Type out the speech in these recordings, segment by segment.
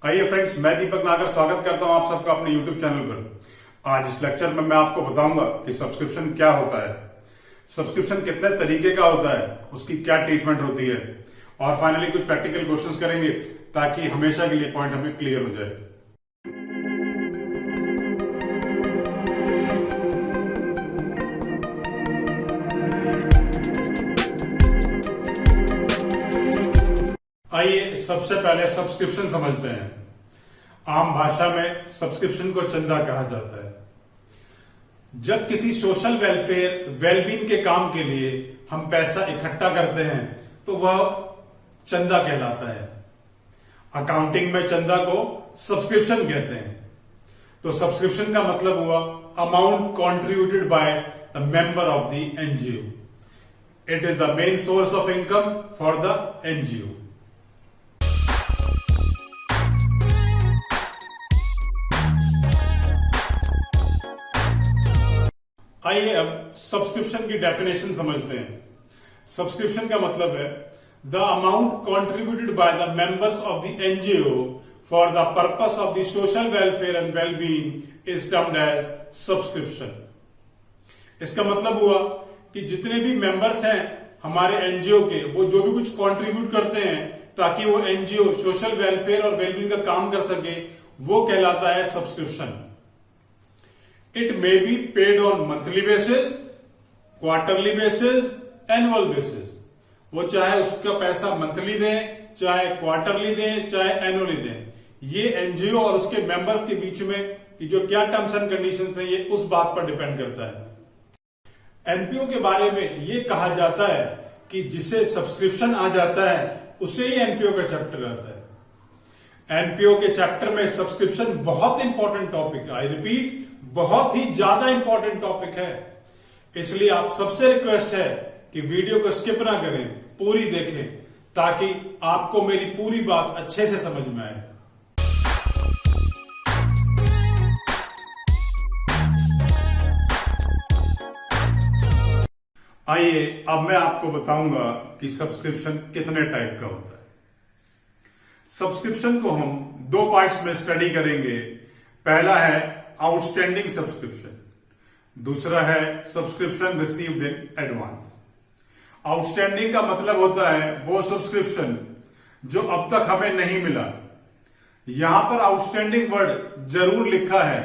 आइए फ्रेंड्स, मैं दीपक नागर स्वागत करता हूं आप सबका अपने यूट्यूब चैनल पर। आज इस लेक्चर में मैं आपको बताऊंगा कि सब्सक्रिप्शन क्या होता है, सब्सक्रिप्शन कितने तरीके का होता है, उसकी क्या ट्रीटमेंट होती है और फाइनली कुछ प्रैक्टिकल क्वेश्चंस करेंगे ताकि हमेशा के लिए पॉइंट हमें क्लियर हो जाए। आइए सबसे पहले सब्सक्रिप्शन समझते हैं। आम भाषा में सब्सक्रिप्शन को चंदा कहा जाता है। जब किसी सोशल वेलफेयर वेलबींग के काम के लिए हम पैसा इकट्ठा करते हैं तो वह चंदा कहलाता है। अकाउंटिंग में चंदा को सब्सक्रिप्शन कहते हैं। तो सब्सक्रिप्शन का मतलब हुआ amount contributed by the member of the NGO. It is the main source of income for the NGO. आइए अब सब्सक्रिप्शन की डेफिनेशन समझते हैं। सब्सक्रिप्शन का मतलब है the amount contributed by the members of the NGO for the purpose of the social welfare and wellbeing is termed as subscription. इसका मतलब हुआ कि जितने भी मेंबर्स हैं हमारे एनजीओ के, वो जो भी कुछ कंट्रीब्यूट करते हैं ताकि वो एनजीओ सोशल वेलफेयर और वेलबींग का काम कर सके, वो कहलाता है subscription. It may be paid on monthly basis, quarterly basis, annual basis। वो चाहे उसका पैसा मंथली दें, चाहे क्वार्टरली दें, चाहे एनुअली दें। ये एनजीओ और उसके मेंबर्स के बीच में कि जो क्या टर्म्स एंड कंडीशंस हैं, ये उस बात पर डिपेंड करता है। एनपीओ के बारे में ये कहा जाता है कि जिसे सब्सक्रिप्शन आ जाता है उसे ही एनपीओ का चैप्टर आता है। एनपीओ के चैप्टर में सब्सक्रिप्शन बहुत इंपॉर्टेंट टॉपिक है। आई रिपीट, बहुत ही ज्यादा इंपॉर्टेंट टॉपिक है। इसलिए आप सबसे रिक्वेस्ट है कि वीडियो को स्किप ना करें, पूरी देखें ताकि आपको मेरी पूरी बात अच्छे से समझ में आए। आइए अब मैं आपको बताऊंगा कि सब्सक्रिप्शन कितने टाइप का होता है। सब्सक्रिप्शन को हम दो पार्ट्स में स्टडी करेंगे। पहला है आउटस्टैंडिंग सब्सक्रिप्शन, दूसरा है subscription received in advance. Outstanding का मतलब होता है वो सब्सक्रिप्शन जो अब तक हमें नहीं मिला। यहां पर आउटस्टैंडिंग वर्ड जरूर लिखा है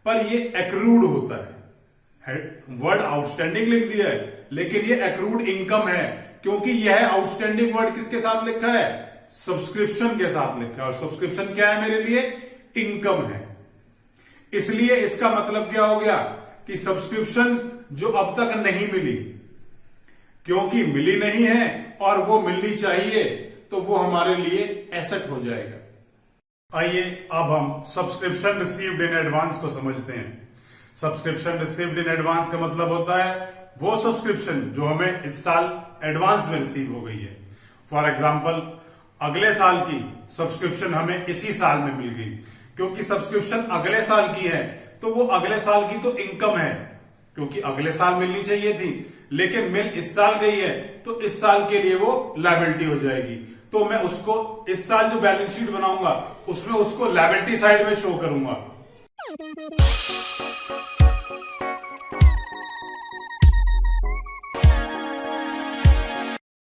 पर ये एक्रूड होता है। वर्ड आउटस्टैंडिंग लिख दिया है लेकिन ये एक्रूड इनकम है, क्योंकि यह आउटस्टैंडिंग वर्ड किसके साथ लिखा है? सब्सक्रिप्शन के साथ लिखा है। और सब्सक्रिप्शन क्या है मेरे लिए? इनकम है। इसलिए इसका मतलब क्या हो गया कि सब्सक्रिप्शन जो अब तक नहीं मिली, क्योंकि मिली नहीं है और वो मिलनी चाहिए, तो वो हमारे लिए एसेट हो जाएगा। आइए अब हम सब्सक्रिप्शन रिसीव्ड इन एडवांस को समझते हैं। सब्सक्रिप्शन रिसीव्ड इन एडवांस का मतलब होता है वो सब्सक्रिप्शन जो हमें इस साल एडवांस में रिसीव हो गई है। फॉर एग्जाम्पल, अगले साल की सब्सक्रिप्शन हमें इसी साल में मिल गई। क्योंकि सब्सक्रिप्शन अगले साल की है तो वो अगले साल की तो इनकम है, क्योंकि अगले साल मिलनी चाहिए थी, लेकिन मिल इस साल गई है तो इस साल के लिए वो लायबिलिटी हो जाएगी। तो मैं उसको इस साल जो बैलेंस शीट बनाऊंगा उसमें उसको लायबिलिटी साइड में शो करूंगा।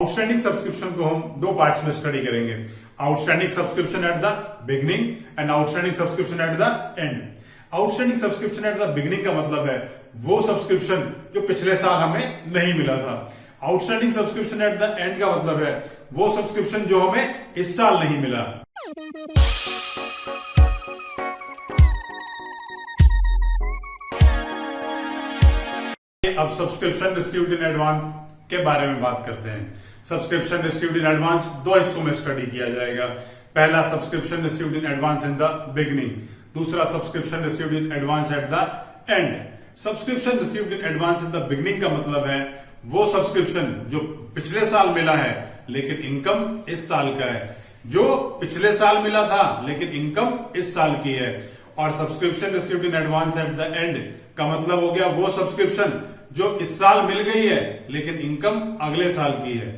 आउटस्टैंडिंग सब्सक्रिप्शन को हम दो पार्ट्स में स्टडी करेंगे। Outstanding subscription at the beginning and outstanding subscription at the and. Outstanding subscription at the beginning का मतलब है वो सब्सक्रिप्शन जो पिछले साल हमें नहीं मिला था। Outstanding subscription at the and का मतलब है वो सब्सक्रिप्शन जो हमें इस साल नहीं मिला। अब सब्सक्रिप्शन रिसीव्ड इन एडवांस के बारे में बात करते हैं। सब्सक्रिप्शन रिसीव्ड इन एडवांस दो हिस्सों में स्टडी किया जाएगा। पहला subscription received in advance in the beginning, दूसरा subscription received in advance at the end. Subscription received in advance in the beginning का मतलब है वो सब्सक्रिप्शन जो पिछले साल मिला है लेकिन इनकम इस साल का है, जो पिछले साल मिला था लेकिन इनकम इस साल की है। और subscription received in advance at the and का मतलब हो गया वो सब्सक्रिप्शन जो इस साल मिल गई है लेकिन इनकम अगले साल की है।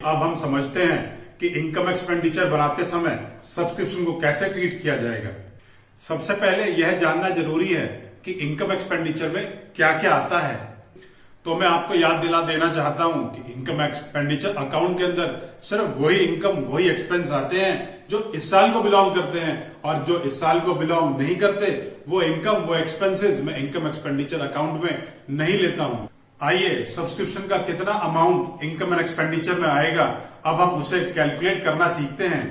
अब हम समझते हैं कि इनकम एक्सपेंडिचर बनाते समय सब्सक्रिप्शन को कैसे ट्रीट किया जाएगा। सबसे पहले यह जानना जरूरी है कि इनकम एक्सपेंडिचर में क्या क्या आता है। तो मैं आपको याद दिला देना चाहता हूं कि इनकम एक्सपेंडिचर अकाउंट के अंदर सिर्फ वही इनकम वही एक्सपेंस आते हैं जो इस साल को बिलोंग करते हैं, और जो इस साल को बिलोंग नहीं करते वो इनकम वो एक्सपेंसेस मैं इनकम एक्सपेंडिचर अकाउंट में नहीं लेता हूं। आइए सब्सक्रिप्शन का कितना अमाउंट इनकम एंड एक्सपेंडिचर में आएगा अब हम उसे कैलकुलेट करना सीखते हैं।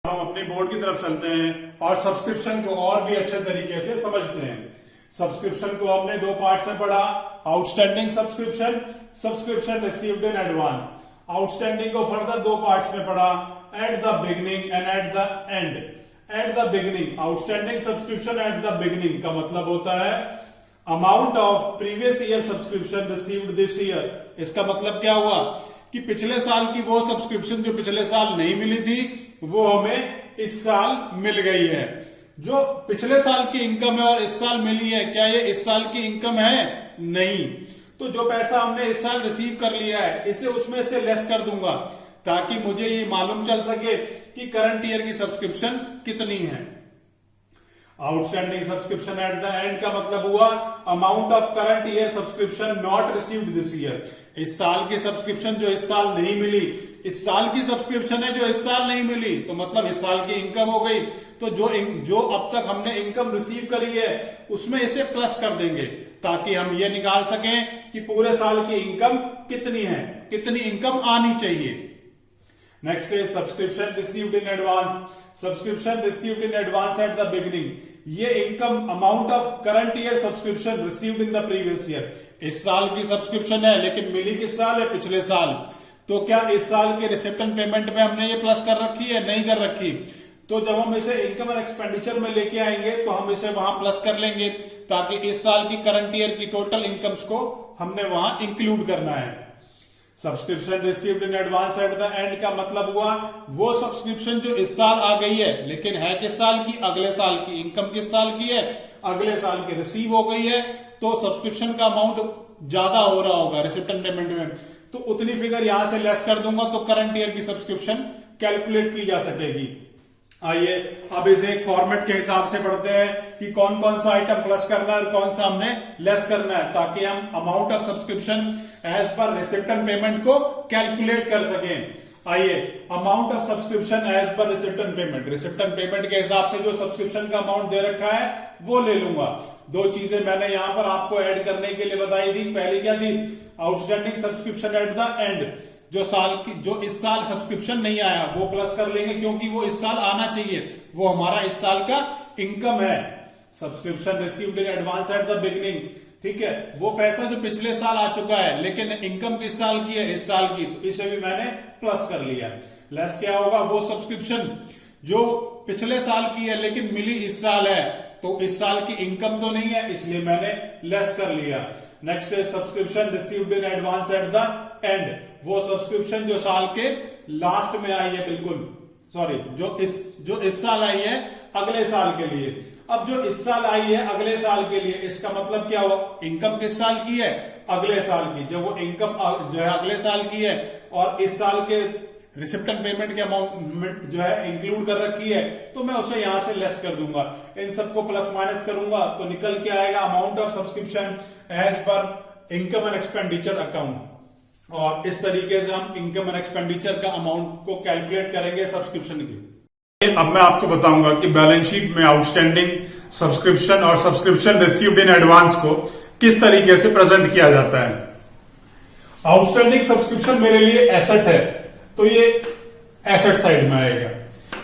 हम अपने बोर्ड की तरफ चलते हैं और सब्सक्रिप्शन को और भी अच्छे तरीके से समझते हैं। सब्सक्रिप्शन को हमने दो पार्ट में पढ़ा, outstanding subscription, subscription received in advance. Outstanding को फर्दर दो पार्ट्स में पढ़ा, eight the beginning and eight the and. Eight the beginning, outstanding subscription at the beginning का मतलब होता है amount of previous year subscription received this year. इसका मतलब क्या हुआ कि पिछले साल की वो सब्सक्रिप्शन जो पिछले साल नहीं मिली थी वो हमें इस साल मिल गई है। जो पिछले साल की इनकम है और इस साल मिली है, क्या ये इस साल की इनकम है? नहीं। तो जो पैसा हमने इस साल रिसीव कर लिया है इसे उसमें से लेस कर दूंगा ताकि मुझे ये मालूम चल सके कि करंट ईयर की सब्सक्रिप्शन कितनी है। Outstanding subscription at the and का मतलब हुआ amount of current year subscription not received this year. इस साल की सब्सक्रिप्शन जो इस साल नहीं मिली, इस साल की सब्सक्रिप्शन है जो इस साल नहीं मिली, तो मतलब इस साल की इनकम हो गई। तो जो अब तक हमने इनकम रिसीव करी है उसमें इसे प्लस कर देंगे ताकि हम ये निकाल सकें कि पूरे साल की इनकम कितनी है, कितनी इनकम आनी चाहिए। Next is subscription received in advance. Subscription received in advance at the beginning, ये income amount of current year subscription received in the previous year. इस साल की सब्सक्रिप्शन है लेकिन मिली किस साल है? पिछले साल। तो क्या इस साल के रिसिप्टेंट पेमेंट में हमने ये प्लस कर रखी है? नहीं कर रखी। तो जब हम इसे इनकम एंड एक्सपेंडिचर में लेके आएंगे तो हम इसे वहां प्लस कर लेंगे ताकि इस साल की करंट ईयर की टोटल इनकम्स को हमने वहां इंक्लूड करना है। Subscription received in advance at the and का मतलब हुआ वो सब्सक्रिप्शन जो इस साल आ गई है लेकिन है किस साल की? अगले साल की। इनकम किस साल की है? अगले साल की रिसीव हो गई है, तो सब्सक्रिप्शन का अमाउंट ज्यादा हो रहा होगा रिसिप्टेंट पेमेंट में, तो उतनी फिगर यहां से लेस कर दूंगा तो करंट ईयर की सब्सक्रिप्शन कैलकुलेट की जा सकेगी। आइए अब इसे एक फॉर्मेट के हिसाब से पढ़ते हैं कि कौन कौन सा आइटम प्लस करना है और कौन सा हमने लेस करना है ताकि हम amount of subscription as per recipient payment को कैलकुलेट कर सकें। आइए amount of subscription as per recipient payment, recipient payment के हिसाब से जो सब्सक्रिप्शन का अमाउंट दे रखा है वो ले लूंगा। दो चीजें मैंने यहां पर आपको ऐड करने के लिए बताई थी। पहली क्या थी? Outstanding subscription at the end, जो इस साल सब्सक्रिप्शन नहीं आया वो प्लस कर लेंगे क्योंकि वो इस साल आना चाहिए, वो हमारा इस साल का इनकम है। Subscription received in advance at the beginning, ठीक है, वो पैसा जो पिछले साल आ चुका है लेकिन इनकम किस साल की है? इस साल की, तो इसे भी मैंने प्लस कर लिया। लेस क्या होगा? वो सब्सक्रिप्शन जो पिछले साल की है लेकिन मिली इस साल है, तो इस साल की इनकम तो नहीं है इसलिए मैंने लेस कर लिया। नेक्स्ट है subscription received in advance at the and, वो सब्सक्रिप्शन जो साल के लास्ट में आई है, बिल्कुल सॉरी, जो इस साल आई है अगले साल के लिए। अब जो इस साल आई है अगले साल के लिए, इसका मतलब क्या हुआ? इनकम किस साल की है? अगले साल की। जब वो इनकम जो है अगले साल की है और इस साल के रिसिप्टेंट पेमेंट के अमाउंट जो है इंक्लूड कर रखी है, तो मैं उसे यहां से लेस कर दूंगा। इन सबको प्लस माइनस करूंगा तो निकल के आएगा amount of subscription as per income and expenditure account. और इस तरीके से हम इनकम एंड एक्सपेंडिचर का अमाउंट को कैलकुलेट करेंगे सब्सक्रिप्शन की। अब मैं आपको बताऊंगा कि बैलेंस शीट में आउटस्टैंडिंग सब्सक्रिप्शन और सब्सक्रिप्शन रिसीव्ड इन एडवांस को किस तरीके से प्रेजेंट किया जाता है। आउटस्टैंडिंग सब्सक्रिप्शन मेरे लिए एसेट है तो ये एसेट साइड में आएगा।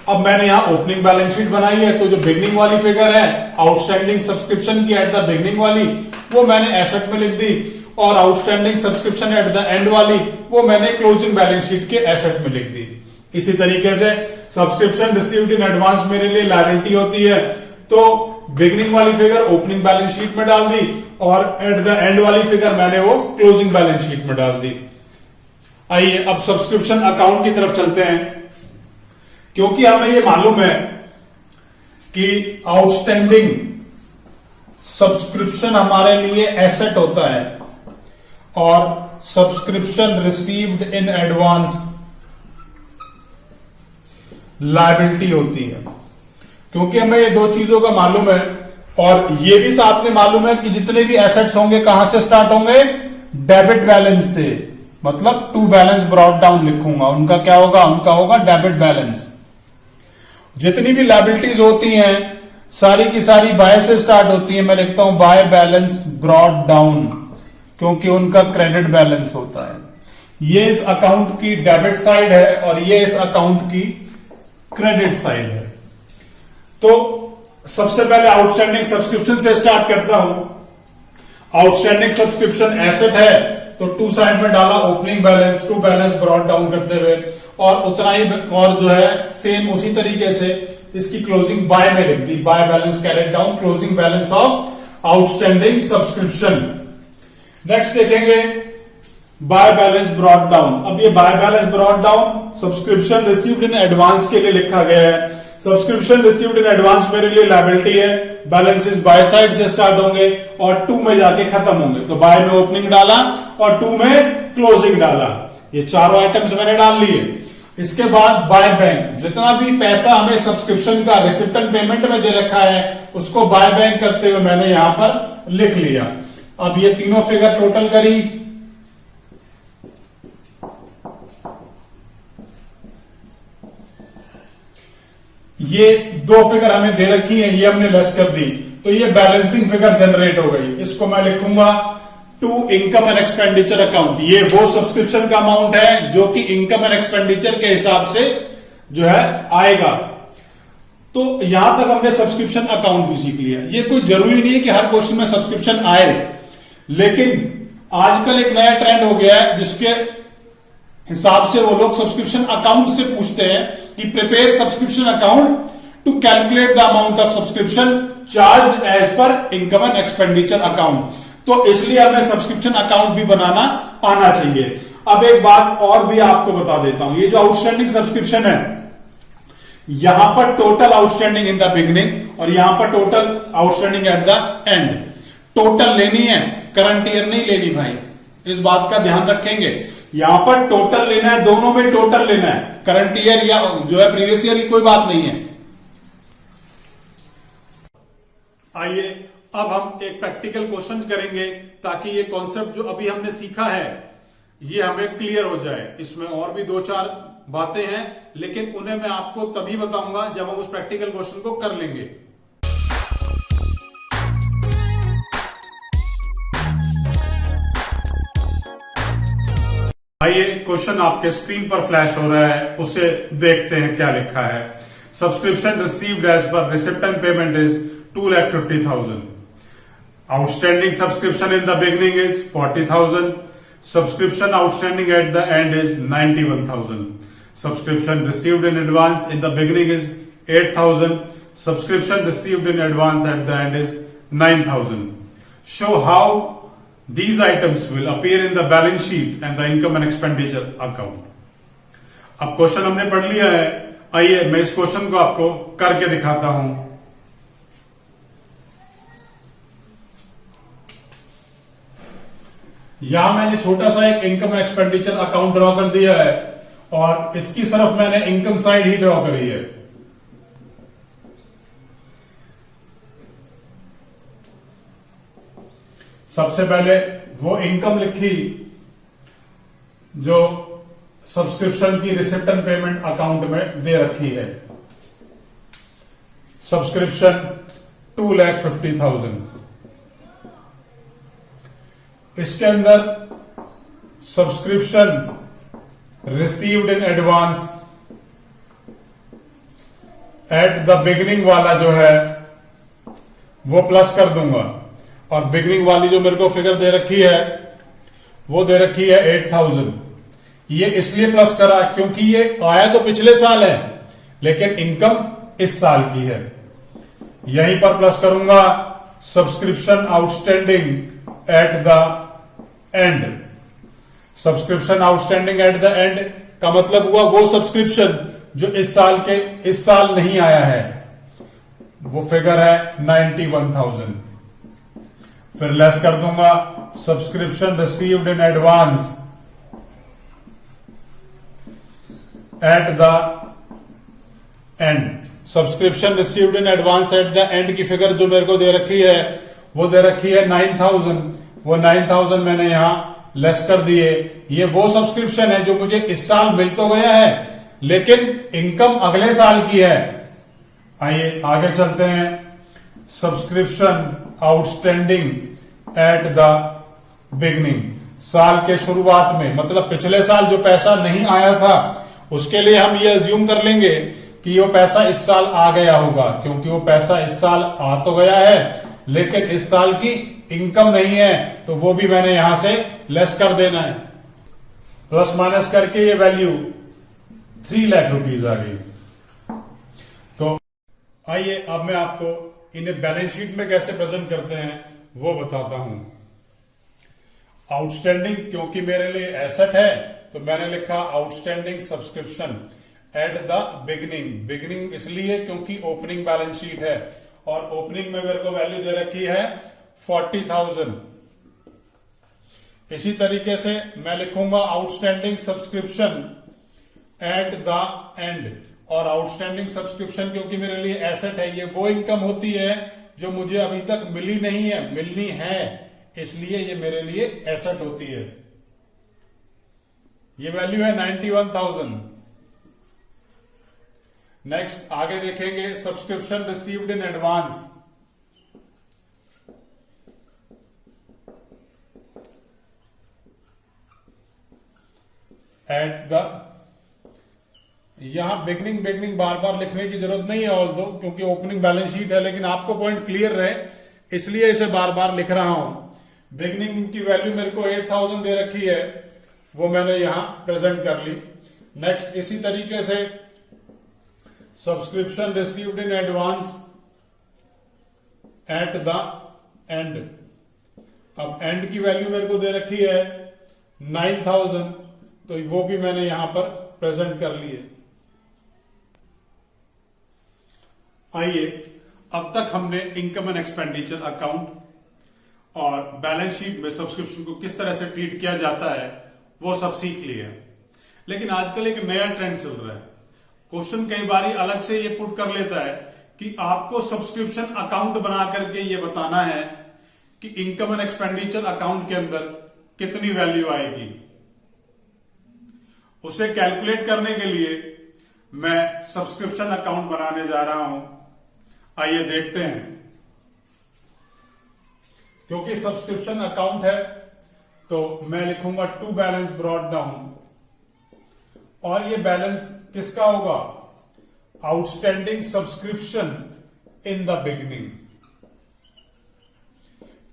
अब मैंने यहां ओपनिंग बैलेंस शीट बनाई है तो जो बिगनिंग वाली फिगर है आउटस्टैंडिंग सब्सक्रिप्शन की एट द बिगनिंग वाली वो मैंने एसेट में लिख दी, और outstanding subscription at the end वाली वो मैंने क्लोजिंग बैलेंस शीट के एसेट में लिख दी। इसी तरीके से सब्सक्रिप्शन रिसीव्ड इन एडवांस मेरे लिए लायबिलिटी होती है तो बिगनिंग वाली फिगर ओपनिंग बैलेंस शीट में डाल दी और एट द एंड वाली फिगर मैंने वो क्लोजिंग बैलेंस शीट में डाल दी। आइए अब सब्सक्रिप्शन अकाउंट की तरफ चलते हैं। क्योंकि हमें ये मालूम है कि आउटस्टैंडिंग सब्सक्रिप्शन हमारे लिए एसेट होता है और subscription received in advance liability होती है। क्योंकि हमें ये दो चीजों का मालूम है और ये भी साथ में मालूम है कि जितने भी एसेट्स होंगे कहां से स्टार्ट होंगे, डेबिट बैलेंस से, मतलब टू बैलेंस ब्रॉट डाउन लिखूंगा, उनका क्या होगा, उनका होगा डेबिट बैलेंस। जितनी भी लायबिलिटीज होती हैं सारी की सारी बाय से स्टार्ट होती है, मैं लिखता हूं बाय बैलेंस ब्रॉट डाउन, क्योंकि उनका क्रेडिट बैलेंस होता है। ये इस अकाउंट की डेबिट साइड है और ये इस अकाउंट की क्रेडिट साइड है। तो सबसे पहले आउटस्टैंडिंग सब्सक्रिप्शन से स्टार्ट करता हूं। आउटस्टैंडिंग सब्सक्रिप्शन एसेट है तो टू साइड में डाला opening balance, to balance brought down करते हुए, और उतना ही और जो है सेम उसी तरीके से इसकी क्लोजिंग बाय में लिख दी, by balance carried down, closing balance of outstanding subscription. Next देखेंगे बाय बैलेंस ब्रॉट डाउन। अब ये by balance brought down subscription received in advance के लिए लिखा गया है। सब्सक्रिप्शन रिसीव्ड इन एडवांस मेरे लिए लायबिलिटी है, बैलेंसेस बाय साइड से स्टार्ट होंगे और टू में जाके खत्म होंगे। तो बाय में ओपनिंग डाला और टू में क्लोजिंग डाला, ये चारों आइटम्स मैंने डाल लिए। इसके बाद बाय बैंक, जितना भी पैसा हमें सब्सक्रिप्शन का रिसिप्टन पेमेंट में दे रखा है उसको बाय बैंक करते हुए मैंने यहां पर लिख लिया। अब ये तीनों फिगर टोटल करी, ये दो फिगर हमें दे रखी है, ये हमने लेस कर दी, तो ये बैलेंसिंग फिगर जनरेट हो गई। इसको मैं लिखूंगा to income and expenditure account. ये वो सब्सक्रिप्शन का अमाउंट है जो कि इनकम एंड एक्सपेंडिचर के हिसाब से जो है आएगा। तो यहां तक हमने सब्सक्रिप्शन अकाउंट भी सीख लिया। ये कोई जरूरी नहीं है कि हर क्वेश्चन में सब्सक्रिप्शन आए, लेकिन आजकल एक नया ट्रेंड हो गया है जिसके हिसाब से वो लोग सब्सक्रिप्शन अकाउंट से पूछते हैं कि prepare subscription account to calculate the amount of subscription charge as per income and expenditure account. तो इसलिए हमें सब्सक्रिप्शन अकाउंट भी बनाना आना चाहिए। अब एक बात और भी आपको बता देता हूं, ये जो आउटस्टैंडिंग सब्सक्रिप्शन है, यहां पर total outstanding in the beginning और यहां पर total outstanding at the and. Total लेनी है, करंट ईयर नहीं लेनी भाई, इस बात का ध्यान रखेंगे। यहां पर टोटल लेना है, दोनों में टोटल लेना है, करंट ईयर या जो है प्रीवियस ईयर की कोई बात नहीं है। आइए अब हम एक प्रैक्टिकल क्वेश्चन करेंगे ताकि ये कॉन्सेप्ट जो अभी हमने सीखा है ये हमें क्लियर हो जाए। इसमें और भी दो चार बातें हैं लेकिन उन्हें मैं आपको तभी बताऊंगा जब हम उस प्रैक्टिकल क्वेश्चन को कर लेंगे। आइए क्वेश्चन आपके स्क्रीन पर फ्लैश हो रहा है, उसे देखते हैं क्या लिखा है। Subscription received as per receipt and payment is 2,50,000. Outstanding subscription in the beginning is 40,000. Subscription outstanding at the end is 91,000. Subscription received in advance in the beginning is 8,000. Subscription received in advance at the end is 9,000. Show how these items will appear in the balance sheet and the income and expenditure account. अब question हमने पढ़ लिया है, आइए मैं इस question को आपको करके दिखाता हूं। यहां मैंने छोटा सा एक इनकम एक्सपेंडिचर अकाउंट ड्रॉ कर दिया है और इसकी तरफ मैंने इनकम साइड ही ड्रॉ करी है। सबसे पहले वो इनकम लिखी जो सब्सक्रिप्शन की रिसिप्टन पेमेंट अकाउंट में दे रखी है। सब्सक्रिप्शन 2,50,000। इसके अंदर subscription received in advance at the beginning वाला जो है वो प्लस कर दूंगा और बिगिनिंग वाली जो मेरे को फिगर दे रखी है वो दे रखी है 8,000। ये इसलिए प्लस करा क्योंकि ये आया तो पिछले साल है लेकिन इनकम इस साल की है। यहीं पर प्लस करूंगा subscription outstanding at the end. Subscription outstanding at the and का मतलब हुआ वो सब्सक्रिप्शन जो इस साल नहीं आया है, वो फिगर है 91,000। फिर लेस कर दूंगा subscription received in advance at the end subscription received in advance at the and की फिगर जो मेरे को दे रखी है वो दे रखी है 9,000। वो 9,000 मैंने यहां लेस कर दिए। ये वो सब्सक्रिप्शन है जो मुझे इस साल मिल तो गया है लेकिन इनकम अगले साल की है। आइए आगे चलते हैं। Subscription outstanding at the beginning, साल के शुरुआत में, मतलब पिछले साल जो पैसा नहीं आया था उसके लिए हम ये अज्यूम कर लेंगे कि वो पैसा इस साल आ गया होगा, क्योंकि वो पैसा इस साल आ तो गया है लेकिन इस साल की इनकम नहीं है, तो वो भी मैंने यहां से लेस कर देना है। प्लस माइनस करके ये वैल्यू 3 लाख रुपीज आ गई। तो आइए अब मैं आपको इन्हें बैलेंस शीट में कैसे प्रेजेंट करते हैं वो बताता हूं। आउटस्टैंडिंग क्योंकि मेरे लिए एसेट है तो मैंने लिखा outstanding subscription at the beginning. Beginning इसलिए क्योंकि ओपनिंग बैलेंस शीट है और ओपनिंग में मेरे को वैल्यू दे रखी है 40,000। इसी तरीके से मैं लिखूंगा outstanding subscription at the and. और आउटस्टैंडिंग सब्सक्रिप्शन क्योंकि मेरे लिए एसेट है, ये वो इनकम होती है जो मुझे अभी तक मिली नहीं है, मिलनी है, इसलिए ये मेरे लिए एसेट होती है। ये वैल्यू है 91,000। नेक्स्ट आगे देखेंगे subscription received in advance. At the, यहां बिगनिंग बार बार लिखने की जरूरत नहीं है ऑल दो, क्योंकि ओपनिंग बैलेंस शीट है, लेकिन आपको पॉइंट क्लियर रहे इसलिए इसे बार बार लिख रहा हूं। बिगनिंग की वैल्यू मेरे को 8,000 दे रखी है, वो मैंने यहां प्रेजेंट कर ली। नेक्स्ट इसी तरीके से subscription received in advance at the and. अब एंड की वैल्यू मेरे को दे रखी है 9,000, तो वो भी मैंने यहां पर प्रेजेंट कर ली है। आइए अब तक हमने इनकम एंड एक्सपेंडिचर अकाउंट और बैलेंस शीट में सब्सक्रिप्शन को किस तरह से ट्रीट किया जाता है वो सब सीख लिया। लेकिन आजकल एक नया ट्रेंड चल रहा है। क्वेश्चन कई बार अलग से ये पुट कर लेता है कि आपको सब्सक्रिप्शन अकाउंट बना करके ये बताना है कि इनकम एंड एक्सपेंडिचर अकाउंट के अंदर कितनी वैल्यू आएगी। उसे कैलकुलेट करने के लिए मैं सब्सक्रिप्शन अकाउंट बनाने जा रहा हूं। आइए देखते हैं। क्योंकि सब्सक्रिप्शन अकाउंट है तो मैं लिखूंगा टू बैलेंस ब्रॉट डाउन, और ये बैलेंस किसका होगा? Outstanding subscription in the beginning.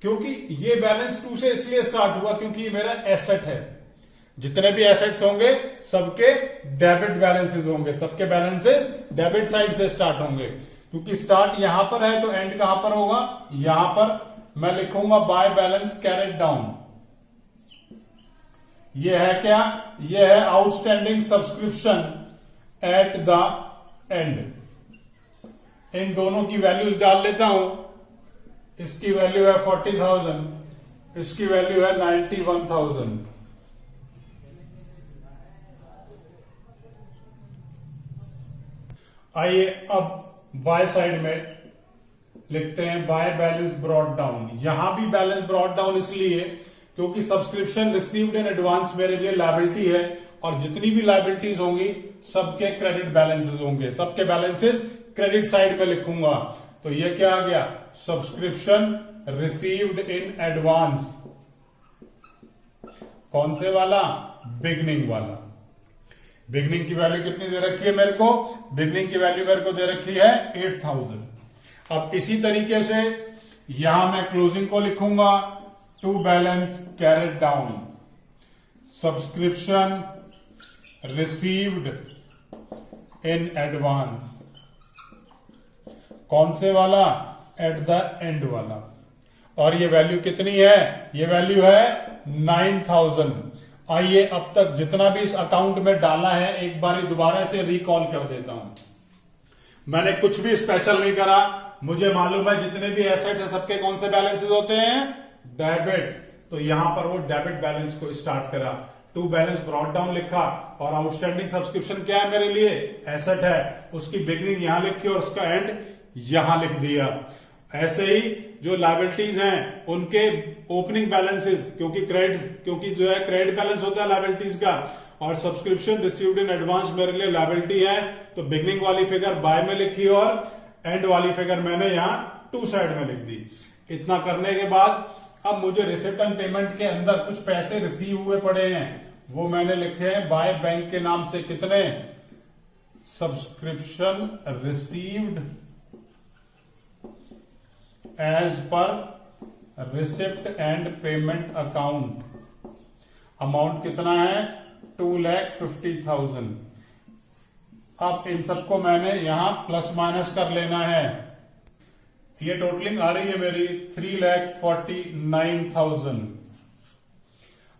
क्योंकि ये बैलेंस 2 से इसलिए स्टार्ट हुआ क्योंकि ये मेरा एसेट है। जितने भी एसेट्स होंगे सबके डेबिट बैलेंसेस होंगे, सबके बैलेंसेस डेबिट साइड से स्टार्ट होंगे। क्योंकि स्टार्ट यहां पर है तो एंड कहां पर होगा? यहां पर मैं लिखूंगा बाय बैलेंस कैरेट डाउन। ये है क्या? ये है outstanding subscription at the end. इन दोनों की वैल्यूज डाल लेता हूं। इसकी वैल्यू है 40,000, इसकी वैल्यू है 91,000। आइए अब बाय साइड में लिखते हैं बाय बैलेंस ब्रॉट डाउन। यहां भी बैलेंस ब्रॉट डाउन इसलिए क्योंकि सब्सक्रिप्शन रिसीव्ड इन एडवांस मेरे लिए लायबिलिटी है, और जितनी भी लायबिलिटीज होंगी सबके क्रेडिट बैलेंसेस होंगे, सबके बैलेंसेस क्रेडिट साइड में लिखूंगा। तो ये क्या आ गया? Subscription received in advance. कौन से वाला? बिगनिंग वाला। बिगनिंग की वैल्यू कितनी दे रखी है मेरे को? बिगनिंग की वैल्यू मेरे को दे रखी है 8,000। अब इसी तरीके से यहां मैं क्लोजिंग को लिखूंगा to balance carried down. Subscription received in advance. कौन से वाला? एट द एंड वाला। और ये वैल्यू कितनी है? ये वैल्यू है 9,000। आइए अब तक जितना भी इस अकाउंट में डाला है एक बार दोबारा से रिकॉल कर देता हूं। मैंने कुछ भी स्पेशल नहीं करा। मुझे मालूम है जितने भी एसेट है सबके कौन से बैलेंसेस होते हैं? डेबिट। तो यहां पर वो डेबिट बैलेंस को स्टार्ट करा। टू बैलेंस ब्रॉट डाउन लिखा, और आउटस्टैंडिंग सब्सक्रिप्शन क्या है मेरे लिए, एसेट है, उसकी बिगनिंग यहां लिखी और उसका एंड यहां लिख दिया। ऐसे ही जो लायबिलिटीज हैं उनके ओपनिंग बैलेंसेस, क्योंकि जो है क्रेडिट बैलेंस होता है लायबिलिटीज का, और सब्सक्रिप्शन रिसीव्ड इन एडवांस मेरे लिए लायबिलिटी है, तो बिगनिंग वाली फिगर बाय में लिखी और एंड वाली फिगर मैंने यहां टू साइड में लिख दी। इतना करने के बाद अब मुझे रिसिप्ट एंड पेमेंट के अंदर कुछ पैसे रिसीव हुए पड़े हैं, वो मैंने लिखे हैं बाय बैंक के नाम से। कितने, subscription received as per receipt and payment account, amount कितना है, 2,50,000। अब इन सबको मैंने यहां प्लस माइनस कर लेना है। ये टोटलिंग आ रही है मेरी 3,49,000।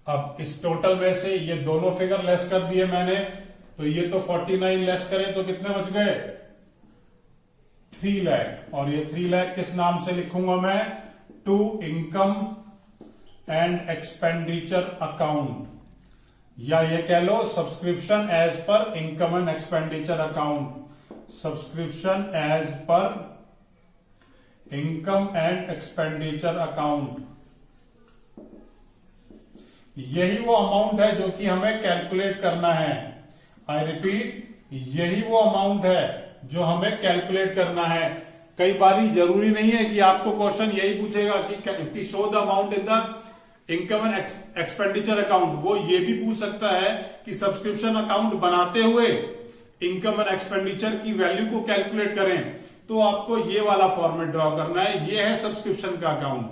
अब इस टोटल में से ये दोनों फिगर लेस कर दिए मैंने, तो ये तो 49 लेस करें तो कितने बच गए, 3 लाख। और ये 3 लाख किस नाम से लिखूंगा मैं, to income and expenditure account, या ये कह लो subscription as per income and expenditure account, subscription as per income and expenditure account. यही वो अमाउंट है जो कि हमें कैलकुलेट करना है। आई रिपीट, यही वो अमाउंट है जो हमें कैलकुलेट करना है। कई बार जरूरी नहीं है कि आपको क्वेश्चन यही पूछेगा कि show the amount in the income and expenditure account. वो ये भी पूछ सकता है कि सब्सक्रिप्शन अकाउंट बनाते हुए इनकम एंड एक्सपेंडिचर की वैल्यू को कैलकुलेट करें, तो आपको ये वाला फॉर्मेट ड्रॉ करना है। ये है सब्सक्रिप्शन का अकाउंट।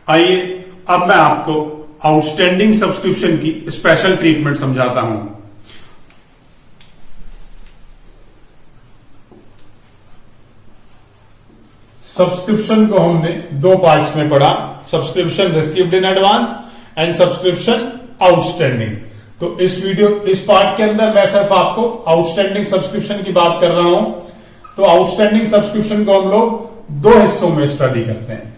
आइए अब मैं आपको आउटस्टैंडिंग सब्सक्रिप्शन की स्पेशल ट्रीटमेंट समझाता हूं। सब्सक्रिप्शन को हमने दो पार्ट्स में पढ़ा, subscription received in advance and subscription outstanding. तो इस पार्ट के अंदर मैं सिर्फ आपको आउटस्टैंडिंग सब्सक्रिप्शन की बात कर रहा हूं। तो आउटस्टैंडिंग सब्सक्रिप्शन को हम लोग दो हिस्सों में स्टडी करते हैं।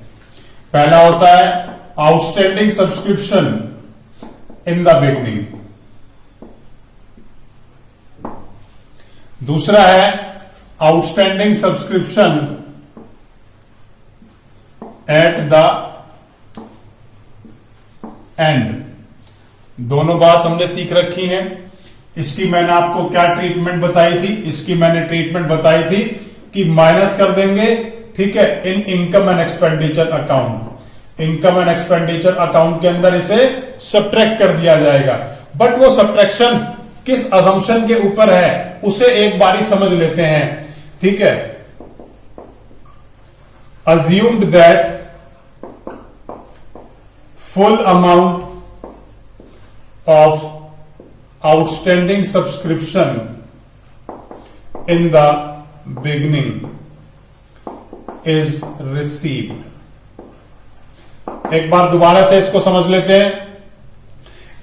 पहला होता है outstanding subscription in the beginning, दूसरा है outstanding subscription at the and. दोनों बात हमने सीख रखी है। इसकी मैंने आपको क्या ट्रीटमेंट बताई थी, इसकी मैंने ट्रीटमेंट बताई थी कि माइनस कर देंगे, ठीक है, इन income and expenditure account. Income and expenditure account के अंदर इसे सब्ट्रैक्ट कर दिया जाएगा। बट वो सब्ट्रैक्शन किस असम्पशन के ऊपर है उसे एक बारी समझ लेते हैं, ठीक है। Assumed that full amount of outstanding subscription in the beginning is received। एक बार दोबारा से इसको समझ लेते हैं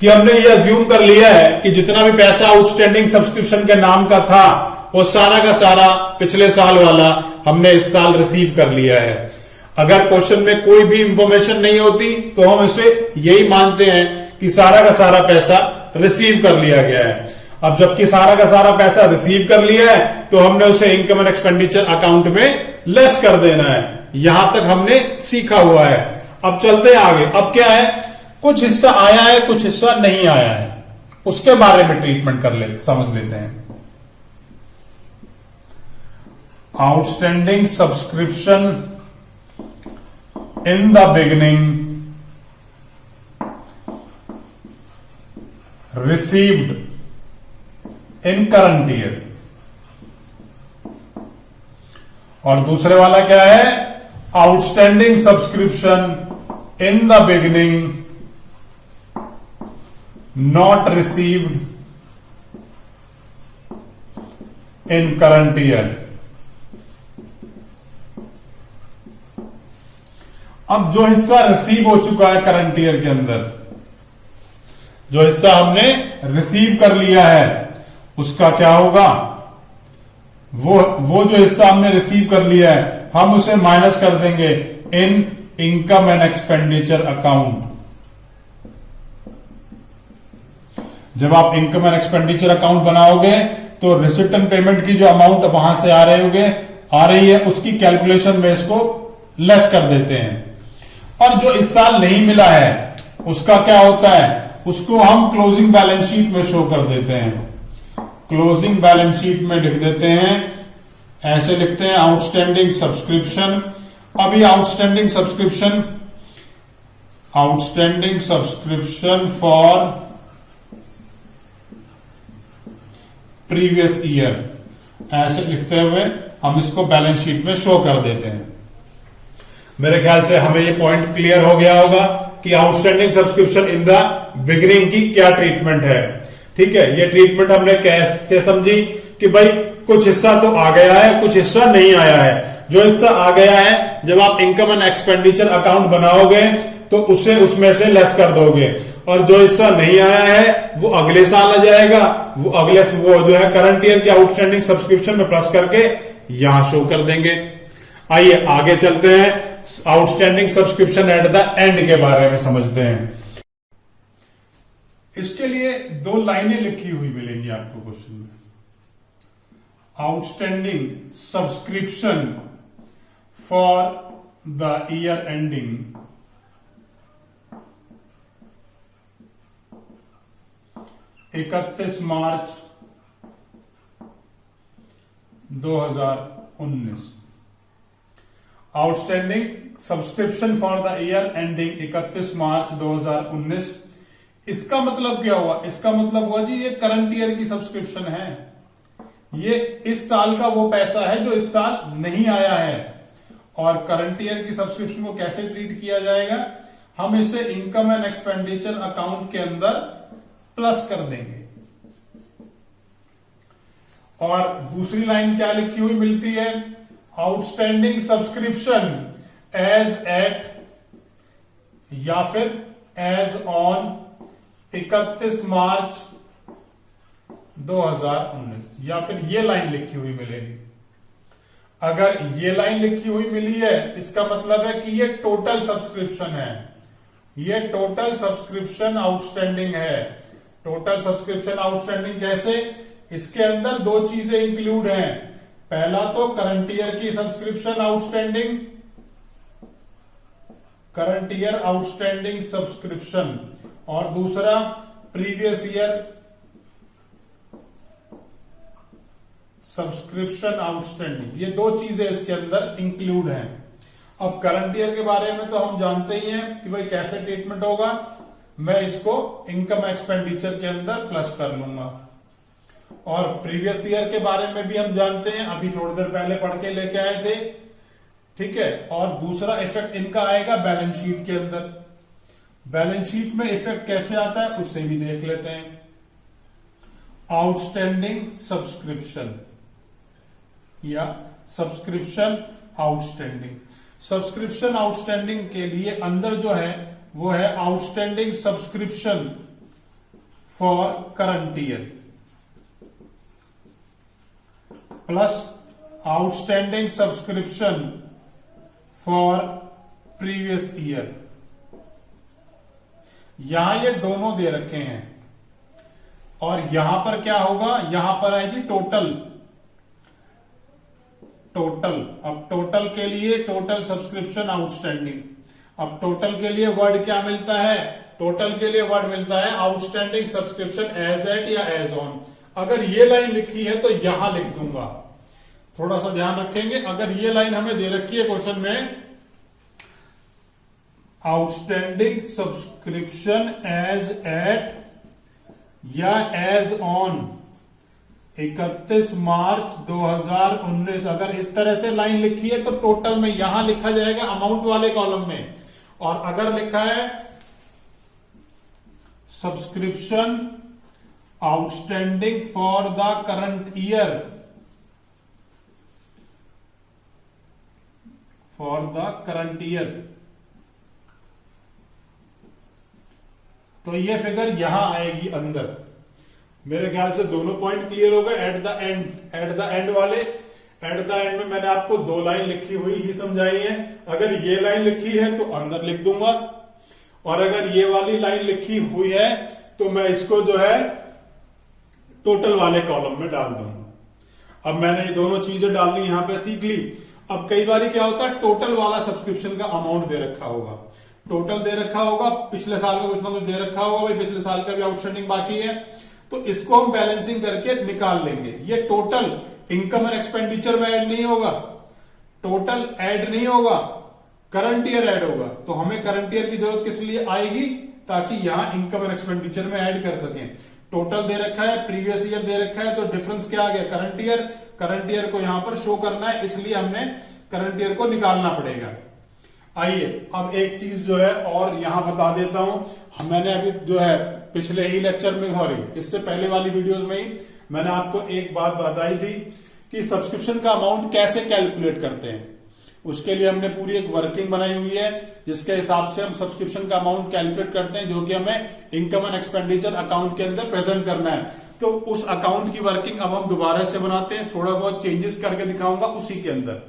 कि हमने ये अज्यूम कर लिया है कि जितना भी पैसा आउटस्टैंडिंग सब्सक्रिप्शन के नाम का था वो सारा का सारा पिछले साल वाला हमने इस साल रिसीव कर लिया है। अगर क्वेश्चन में कोई भी इंफॉर्मेशन नहीं होती तो हम इसे यही मानते हैं कि सारा का सारा पैसा रिसीव कर लिया गया है। अब जबकि सारा का सारा पैसा रिसीव कर लिया है तो हमने उसे इनकम एंड एक्सपेंडिचर अकाउंट में लेस कर देना है। यहां तक हमने सीखा हुआ है। अब चलते हैं आगे। अब क्या है, कुछ हिस्सा आया है, कुछ हिस्सा नहीं आया है, उसके बारे में ट्रीटमेंट समझ लेते हैं। Outstanding subscription in the beginning received in current year, और दूसरे वाला क्या है, outstanding subscription in the beginning not received in current year. अब जो हिस्सा रिसीव हो चुका है करंट ईयर के अंदर, जो हिस्सा हमने रिसीव कर लिया है, उसका क्या होगा, वो जो हिस्सा हमने रिसीव कर लिया है हम उसे माइनस कर देंगे इन इनकम एंड एक्सपेंडिचर अकाउंट। जब आप इनकम एंड एक्सपेंडिचर अकाउंट बनाओगे तो रिसिप्ट एंड पेमेंट की जो अमाउंट वहां से आ रही है उसकी कैलकुलेशन में इसको लेस कर देते हैं। और जो इस साल नहीं मिला है उसका क्या होता है, उसको हम क्लोजिंग बैलेंस शीट में शो कर देते हैं। क्लोजिंग बैलेंस शीट में लिख देते हैं, ऐसे लिखते हैं आउटस्टैंडिंग सब्सक्रिप्शन। अभी outstanding subscription for previous year, ऐसे लिखते हुए हम इसको बैलेंस शीट में शो कर देते हैं। मेरे ख्याल से हमें ये पॉइंट क्लियर हो गया होगा कि outstanding subscription in the beginning की क्या ट्रीटमेंट है। ठीक है, ये ट्रीटमेंट हमने कैसे समझी कि भाई कुछ हिस्सा तो आ गया है, कुछ हिस्सा नहीं आया है। जो हिस्सा आ गया है जब आप इनकम एंड एक्सपेंडिचर अकाउंट बनाओगे तो उसे उसमें से लेस कर दोगे, और जो हिस्सा नहीं आया है वो अगले साल आ जाएगा, वो जो है करंट ईयर के आउटस्टैंडिंग सब्सक्रिप्शन में प्लस करके यहां शो कर देंगे। आइए आगे चलते हैं, outstanding subscription at the and के बारे में समझते हैं। इसके लिए दो लाइनें लिखी हुई मिलेंगी आपको क्वेश्चन में। Outstanding subscription for the year ending 31 March 2019। Outstanding subscription for the year ending 31 March 2019। इसका मतलब क्या हुआ, इसका मतलब हुआ जी ये करंट ईयर की सब्सक्रिप्शन है। ये इस साल का वो पैसा है जो इस साल नहीं आया है। और करंट ईयर की सब्सक्रिप्शन को कैसे ट्रीट किया जाएगा, हम इसे इनकम एंड एक्सपेंडिचर अकाउंट के अंदर प्लस कर देंगे। और दूसरी लाइन क्या लिखी हुई मिलती है, आउटस्टैंडिंग सब्सक्रिप्शन एज एट या फिर एज ऑन 31 मार्च 2019, या फिर ये लाइन लिखी हुई मिलेगी। अगर ये लाइन लिखी हुई मिली है इसका मतलब है कि ये टोटल सब्सक्रिप्शन है, ये टोटल सब्सक्रिप्शन आउटस्टैंडिंग है। टोटल सब्सक्रिप्शन आउटस्टैंडिंग कैसे, इसके अंदर दो चीजें इंक्लूड हैं। पहला तो करंट ईयर की subscription outstanding, current year outstanding subscription, और दूसरा प्रीवियस ईयर सब्सक्रिप्शन आउटस्टैंडिंग। ये दो चीजें इसके अंदर इंक्लूड हैं। अब करंट ईयर के बारे में तो हम जानते ही हैं कि भाई कैसे ट्रीटमेंट होगा, मैं इसको इनकम एक्सपेंडिचर के अंदर प्लस कर लूंगा। और प्रीवियस ईयर के बारे में भी हम जानते हैं, अभी थोड़ी देर पहले पढ़ के लेके आए थे। ठीक है, और दूसरा इफेक्ट इनका आएगा बैलेंस शीट के अंदर। बैलेंस शीट में इफेक्ट कैसे आता है उससे भी देख लेते हैं। आउटस्टैंडिंग सब्सक्रिप्शन या सब्सक्रिप्शन आउटस्टैंडिंग। सब्सक्रिप्शन आउटस्टैंडिंग के लिए अंदर जो है वो है outstanding subscription for current year plus outstanding subscription for previous year. यहां ये दोनों दे रखे हैं, और यहां पर क्या होगा, यहां पर आएगी टोटल। अब टोटल के लिए टोटल सब्सक्रिप्शन आउटस्टैंडिंग। अब टोटल के लिए वर्ड क्या मिलता है, टोटल के लिए वर्ड मिलता है आउटस्टैंडिंग सब्सक्रिप्शन एज एट या एज ऑन। अगर ये लाइन लिखी है तो यहां लिख दूंगा, थोड़ा सा ध्यान रखेंगे। अगर ये लाइन हमें दे रखी है क्वेश्चन में, आउटस्टैंडिंग सब्सक्रिप्शन एज एट या एज ऑन 31 मार्च 2019, अगर इस तरह से लाइन लिखी है तो टोटल में यहां लिखा जाएगा अमाउंट वाले कॉलम में। और अगर लिखा है subscription outstanding for the current year, for the current year, तो ये फिगर यहां आएगी अंदर। मेरे ख्याल से दोनों पॉइंट क्लियर हो गए। एट द एंड वाले, एट द एंड में मैंने आपको 2 लाइन लिखी हुई ही समझाई है। अगर ये लाइन लिखी है तो अंदर लिख दूंगा, और अगर ये वाली लाइन लिखी हुई है तो मैं इसको जो है टोटल वाले कॉलम में डाल दूंगा। अब मैंने ये दोनों चीजें डालनी यहां पे सीख ली। अब कई बार क्या होता है, टोटल वाला सब्सक्रिप्शन का अमाउंट दे रखा होगा, टोटल दे रखा होगा, पिछले साल का कुछ ना कुछ दे रखा होगा, भाई पिछले साल का भी आउटस्टैंडिंग बाकी है, तो इसको हम बैलेंसिंग करके निकाल लेंगे। ये टोटल इनकम एंड एक्सपेंडिचर में ऐड नहीं होगा, टोटल ऐड नहीं होगा, करंट ईयर ऐड होगा। तो हमें करंट ईयर की जरूरत किस लिए आएगी, ताकि यहां इनकम एंड एक्सपेंडिचर में ऐड कर सकें। टोटल दे रखा है, प्रीवियस ईयर दे रखा है, तो डिफरेंस क्या आ गया, करंट ईयर। करंट ईयर को यहां पर शो करना है, इसलिए हमने करंट ईयर को निकालना पड़ेगा। आइए अब एक चीज जो है और यहां बता देता हूं। मैंने अभी जो है पिछले ही लेक्चर में, सॉरी इससे पहले वाली वीडियोस में ही मैंने आपको एक बात बताई थी कि सब्सक्रिप्शन का अमाउंट कैसे कैलकुलेट करते हैं। उसके लिए हमने पूरी एक वर्किंग बनाई हुई है, जिसके हिसाब से हम सब्सक्रिप्शन का अमाउंट कैलकुलेट करते हैं, जो कि हमें इनकम एंड एक्सपेंडिचर अकाउंट के अंदर प्रेजेंट करना है। तो उस अकाउंट की वर्किंग अब हम दोबारा से बनाते हैं, थोड़ा बहुत चेंजेस करके दिखाऊंगा उसी के अंदर।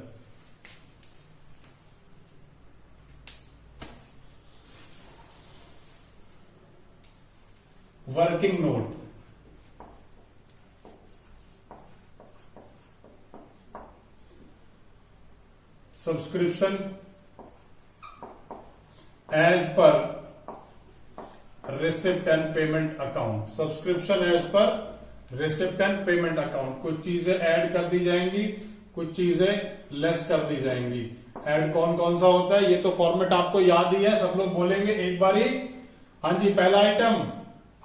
Working note, subscription as per receipt and payment account, subscription as per receipt and payment account. कुछ चीजें ऐड कर दी जाएंगी, कुछ चीजें लेस कर दी जाएंगी। ऐड कौन कौन सा होता है, ये तो फॉर्मेट आपको याद ही है, सब लोग बोलेंगे एक बार ही। हाँ जी, पहला item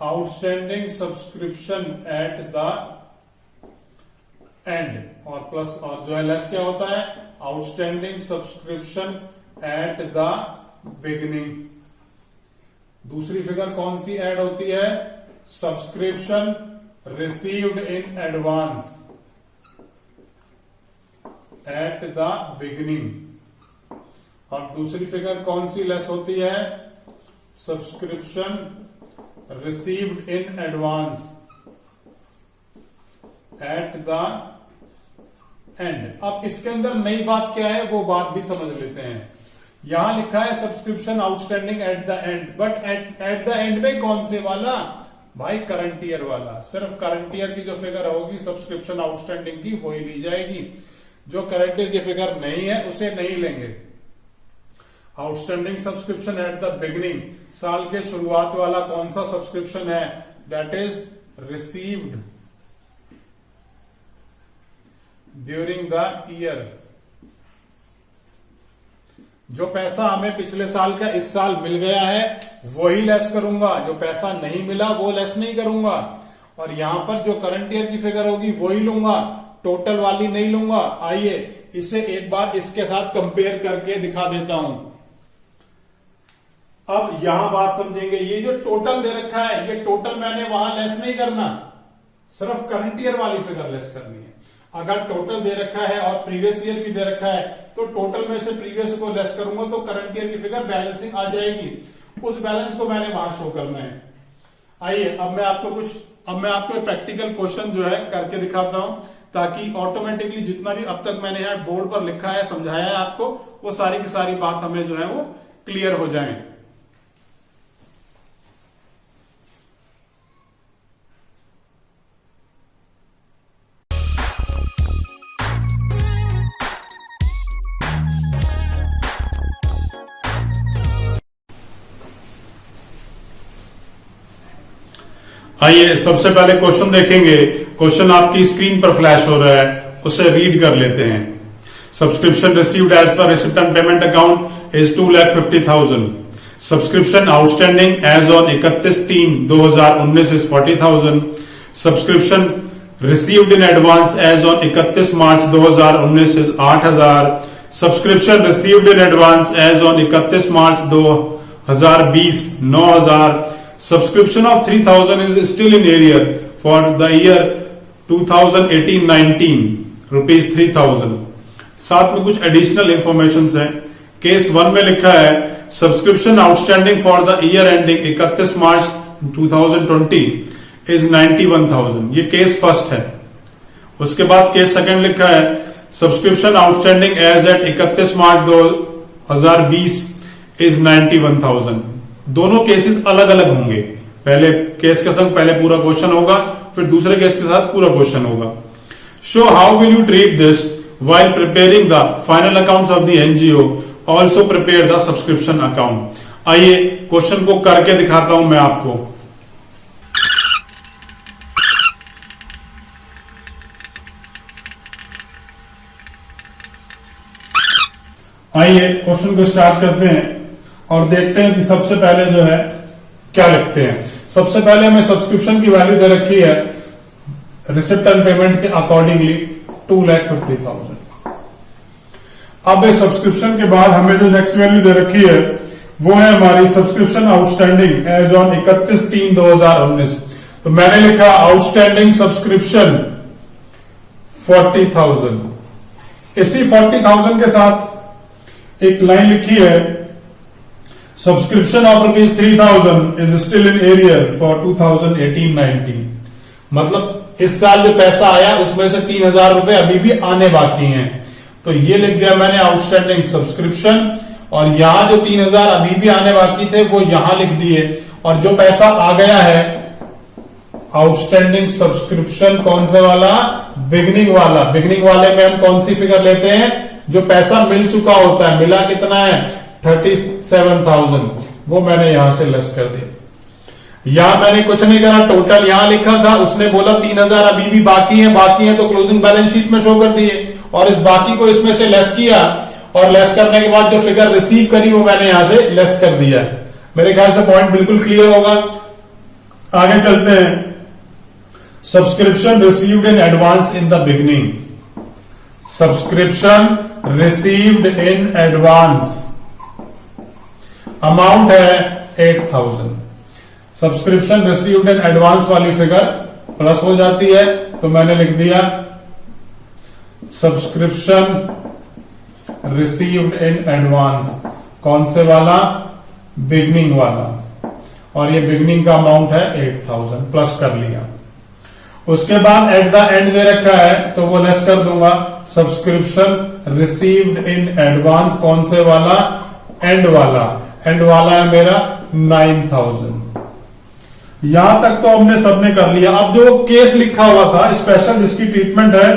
outstanding subscription at the and, और प्लस और जो है लेस क्या होता है, outstanding subscription at the beginning. दूसरी फिगर कौन सी ऐड होती है, subscription received in advance at the beginning. और दूसरी फिगर कौन सी लेस होती है, subscription received in advance at the and. अब इसके अंदर नई बात क्या है, वो बात भी समझ लेते हैं। यहां लिखा है subscription outstanding at the and, but at the end में कौन से वाला, भाई करंट ईयर वाला। सिर्फ करंट ईयर की जो फिगर होगी सब्सक्रिप्शन आउटस्टैंडिंग की, वही ली जाएगी। जो करंट ईयर की फिगर नहीं है उसे नहीं लेंगे। Outstanding subscription at the beginning, साल के शुरुआत वाला कौन सा सब्सक्रिप्शन है, that is received during the year. जो पैसा हमें पिछले साल का इस साल मिल गया है वही लेस करूंगा, जो पैसा नहीं मिला वो लेस नहीं करूंगा। और यहां पर जो करंट ईयर की फिगर होगी वही लूंगा, टोटल वाली नहीं लूंगा। आइए इसे एक बार इसके साथ कंपेयर करके दिखा देता हूं। अब यहां बात समझेंगे, ये जो टोटल दे रखा है, ये टोटल मैंने वहां लेस नहीं करना, सिर्फ करंट ईयर वाली फिगर लेस करनी है। अगर टोटल दे रखा है और प्रीवियस ईयर भी दे रखा है, तो टोटल में से प्रीवियस को लेस करूंगा तो करंट ईयर की फिगर बैलेंसिंग आ जाएगी। उस बैलेंस को मैंने वहां शो करना है। आइए अब मैं आपको प्रैक्टिकल क्वेश्चन जो है करके दिखाता हूं, ताकि ऑटोमेटिकली जितना भी अब तक मैंने यहाँ बोर्ड पर लिखा है, समझाया है आपको, वो सारी की सारी बात हमें जो है वो क्लियर हो जाए। आइए सबसे पहले क्वेश्चन देखेंगे। क्वेश्चन आपकी स्क्रीन पर फ्लैश हो रहा है, उसे रीड कर लेते हैं। Subscription received as per receipt and payment account is 2,50,000। Subscription outstanding as on 31/3/2019 is 40,000। Subscription received in advance as on 31 March 2019 is 8,000। Subscription received in advance as on 31 March 2020 9,000। Subscription of 3,000 is still in arrear for the year 2018-19, rupees 3,000। साथ में कुछ additional information है। Case 1 में लिखा है subscription outstanding for the year ending 31 March 2020 is 91,000। ये case first है। उसके बाद केस सेकंड लिखा है subscription outstanding as at 31 March 2020 is 91,000। दोनों केसेस अलग अलग होंगे। पहले केस के संग पहले पूरा क्वेश्चन होगा, फिर दूसरे केस के साथ पूरा क्वेश्चन होगा। Show how will you treat this while preparing the final accounts of the NGO, also prepare the subscription account। आइए क्वेश्चन को करके दिखाता हूं मैं आपको। आइए क्वेश्चन को स्टार्ट करते हैं और देखते हैं कि सबसे पहले जो है क्या लिखते हैं। सबसे पहले हमें सब्सक्रिप्शन की वैल्यू दे रखी है रिसिप्ट एंड पेमेंट के अकॉर्डिंगली 2,50,000। अब इस सब्सक्रिप्शन के बाद हमें जो नेक्स्ट वैल्यू दे रखी है वो है हमारी सब्सक्रिप्शन आउटस्टैंडिंग एज ऑन 31/3/2019। तो मैंने लिखा आउटस्टैंडिंग सब्सक्रिप्शन 40,000। इसी 40,000 के साथ एक लाइन लिखी है subscription of ₹3,000 is still in arrear for 2018-19। मतलब इस साल जो पैसा आया उसमें से 3,000 रुपए अभी भी आने बाकी हैं। तो ये लिख दिया मैंने आउटस्टैंडिंग सब्सक्रिप्शन, और यहां जो 3,000 अभी भी आने बाकी थे वो यहां लिख दिए, और जो पैसा आ गया है आउटस्टैंडिंग सब्सक्रिप्शन कौन से वाला, बिगनिंग वाला। बिगनिंग वाले में हम कौन सी फिगर लेते हैं, जो पैसा मिल चुका होता है। मिला कितना है 37,000, वो मैंने यहां से लेस कर दिया। यहां मैंने कुछ नहीं करा, टोटल यहां लिखा था, उसने बोला 3,000 अभी भी बाकी है तो क्लोजिंग बैलेंस शीट में शो कर दिए, और इस बाकी को इसमें से लेस किया, और लेस करने के बाद जो फिगर रिसीव करी वो मैंने यहां से लेस कर दिया। मेरे ख्याल से पॉइंट बिल्कुल क्लियर होगा। आगे चलते हैं। Subscription received in advance in the beginning. Subscription received in advance amount है 8,000। सब्सक्रिप्शन रिसीव्ड इन एडवांस वाली फिगर प्लस हो जाती है, तो मैंने लिख दिया सब्सक्रिप्शन रिसीव्ड इन एडवांस कौन से वाला, बिगनिंग वाला, और ये बिगनिंग का अमाउंट है 8,000 प्लस कर लिया। उसके बाद एट द एंड दे रखा है तो वो लेस कर दूंगा। सब्सक्रिप्शन रिसीव्ड इन एडवांस कौन से वाला, एंड वाला। एंड वाला है मेरा 9,000। यहां तक तो हमने सबने कर लिया। अब जो केस लिखा हुआ था स्पेशल जिसकी ट्रीटमेंट है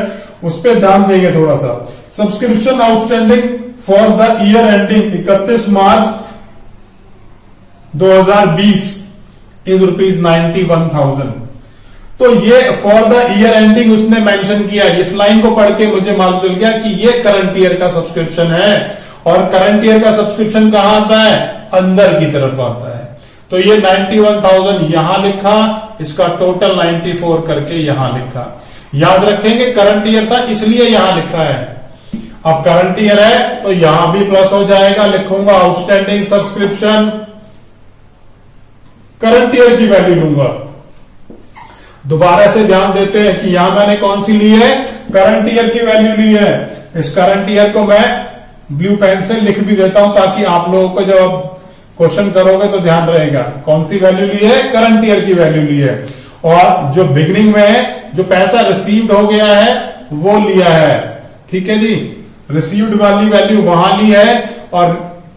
उस पर ध्यान देंगे थोड़ा सा। Subscription outstanding for the year ending 31 March 2020 is ₹91,000। तो ये फॉर द ईयर एंडिंग उसने मेंशन किया। इस लाइन को पढ़ के मुझे मालूम चल गया कि ये करंट ईयर का सब्सक्रिप्शन है, और करंट ईयर का सब्सक्रिप्शन कहां आता है, अंदर की तरफ आता है। तो ये 91,000 यहां लिखा, इसका टोटल 94 करके यहां लिखा। याद रखेंगे करंट ईयर था इसलिए यहां लिखा है। अब करंट ईयर है तो यहां भी प्लस हो जाएगा, लिखूंगा आउटस्टैंडिंग सब्सक्रिप्शन, करंट ईयर की वैल्यू लूंगा। दोबारा से ध्यान देते हैं कि यहां मैंने कौन सी ली है, करंट ईयर की वैल्यू ली है। इस करंट ईयर को मैं ब्लू पेन से लिख भी देता हूं ताकि आप लोगों को जब क्वेश्चन करोगे तो ध्यान रहेगा। कौन सी वैल्यू ली है, करंट ईयर की वैल्यू ली है। और जो बिगनिंग में है, जो पैसा रिसीव्ड हो गया है वो लिया है। ठीक है जी, रिसीव्ड वाली वैल्यू वहां ली है और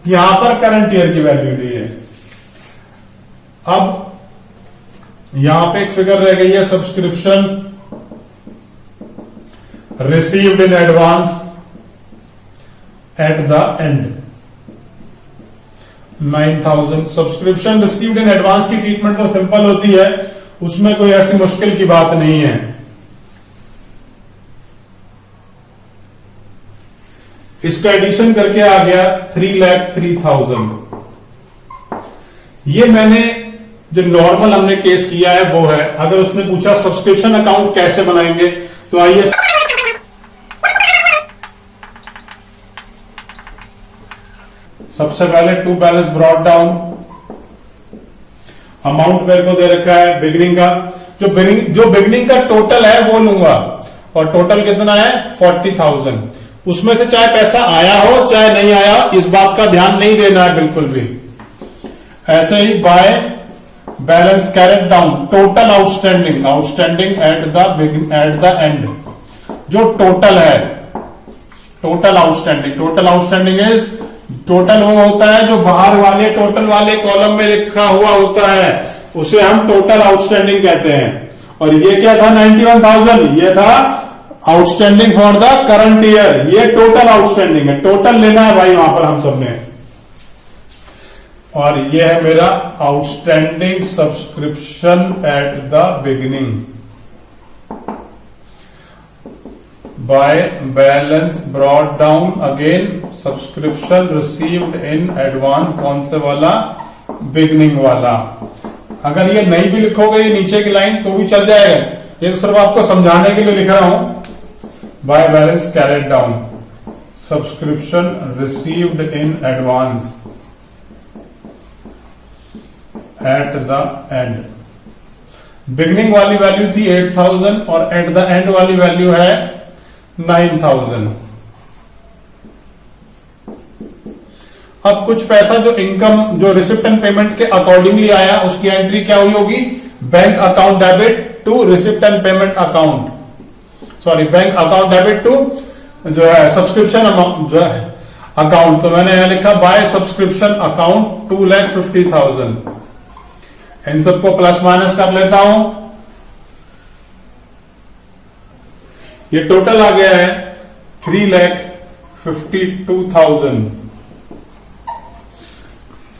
यहां पर करंट ईयर की वैल्यू ली है। अब यहां पे एक फिगर रह गई है subscription received in advance at the and 9,000। Subscription received in advance की ट्रीटमेंट तो सिंपल होती है, उसमें कोई ऐसी मुश्किल की बात नहीं है। इसका एडिशन करके आ गया 3,03,000। ये मैंने जो नॉर्मल हमने केस किया है वो है। अगर उसने पूछा सब्सक्रिप्शन अकाउंट कैसे बनाएंगे तो आइए सबसे पहले to balance brought down. Amount मेरे को दे रखा है बिगिनिंग का, जो बिगिनिंग का टोटल है वो लूंगा, और टोटल कितना है 40,000। उसमें से चाहे पैसा आया हो चाहे नहीं आया, इस बात का ध्यान नहीं देना है बिल्कुल भी। ऐसे ही by balance carried down, total outstanding, outstanding at the end, जो टोटल है, टोटल आउटस्टैंडिंग इज, टोटल वो होता है जो बाहर वाले टोटल वाले कॉलम में लिखा हुआ होता है, उसे हम टोटल आउटस्टैंडिंग कहते हैं। और ये क्या था 91,000, ये था outstanding for the current year, ये टोटल आउटस्टैंडिंग है, टोटल लेना है भाई वहां पर हम सबने। और ये है मेरा outstanding subscription at the beginning bye balance brought down again, subscription received in advance, कौन से वाला, बिगिनिंग वाला। अगर ये नहीं भी लिखोगे ये नीचे की लाइन तो भी चल जाएगा, ये तो सिर्फ आपको समझाने के लिए लिख रहा हूं। By balance carried down, subscription received in advance at the end. Beginning वाली वैल्यू थी 8,000 और एट द एंड वाली वैल्यू है 9,000। अब कुछ पैसा जो इनकम, जो रिसिप्ट एंड पेमेंट के अकॉर्डिंगली आया, उसकी एंट्री क्या हुई होगी, bank account debit to receipt and payment account, sorry bank account debit to जो है सब्सक्रिप्शन अमाउंट जो है अकाउंट। तो मैंने यहां लिखा बाय सब्सक्रिप्शन अकाउंट 2,50,000। इन सबको प्लस माइनस कर लेता हूं, ये टोटल आ गया है 3,52,000।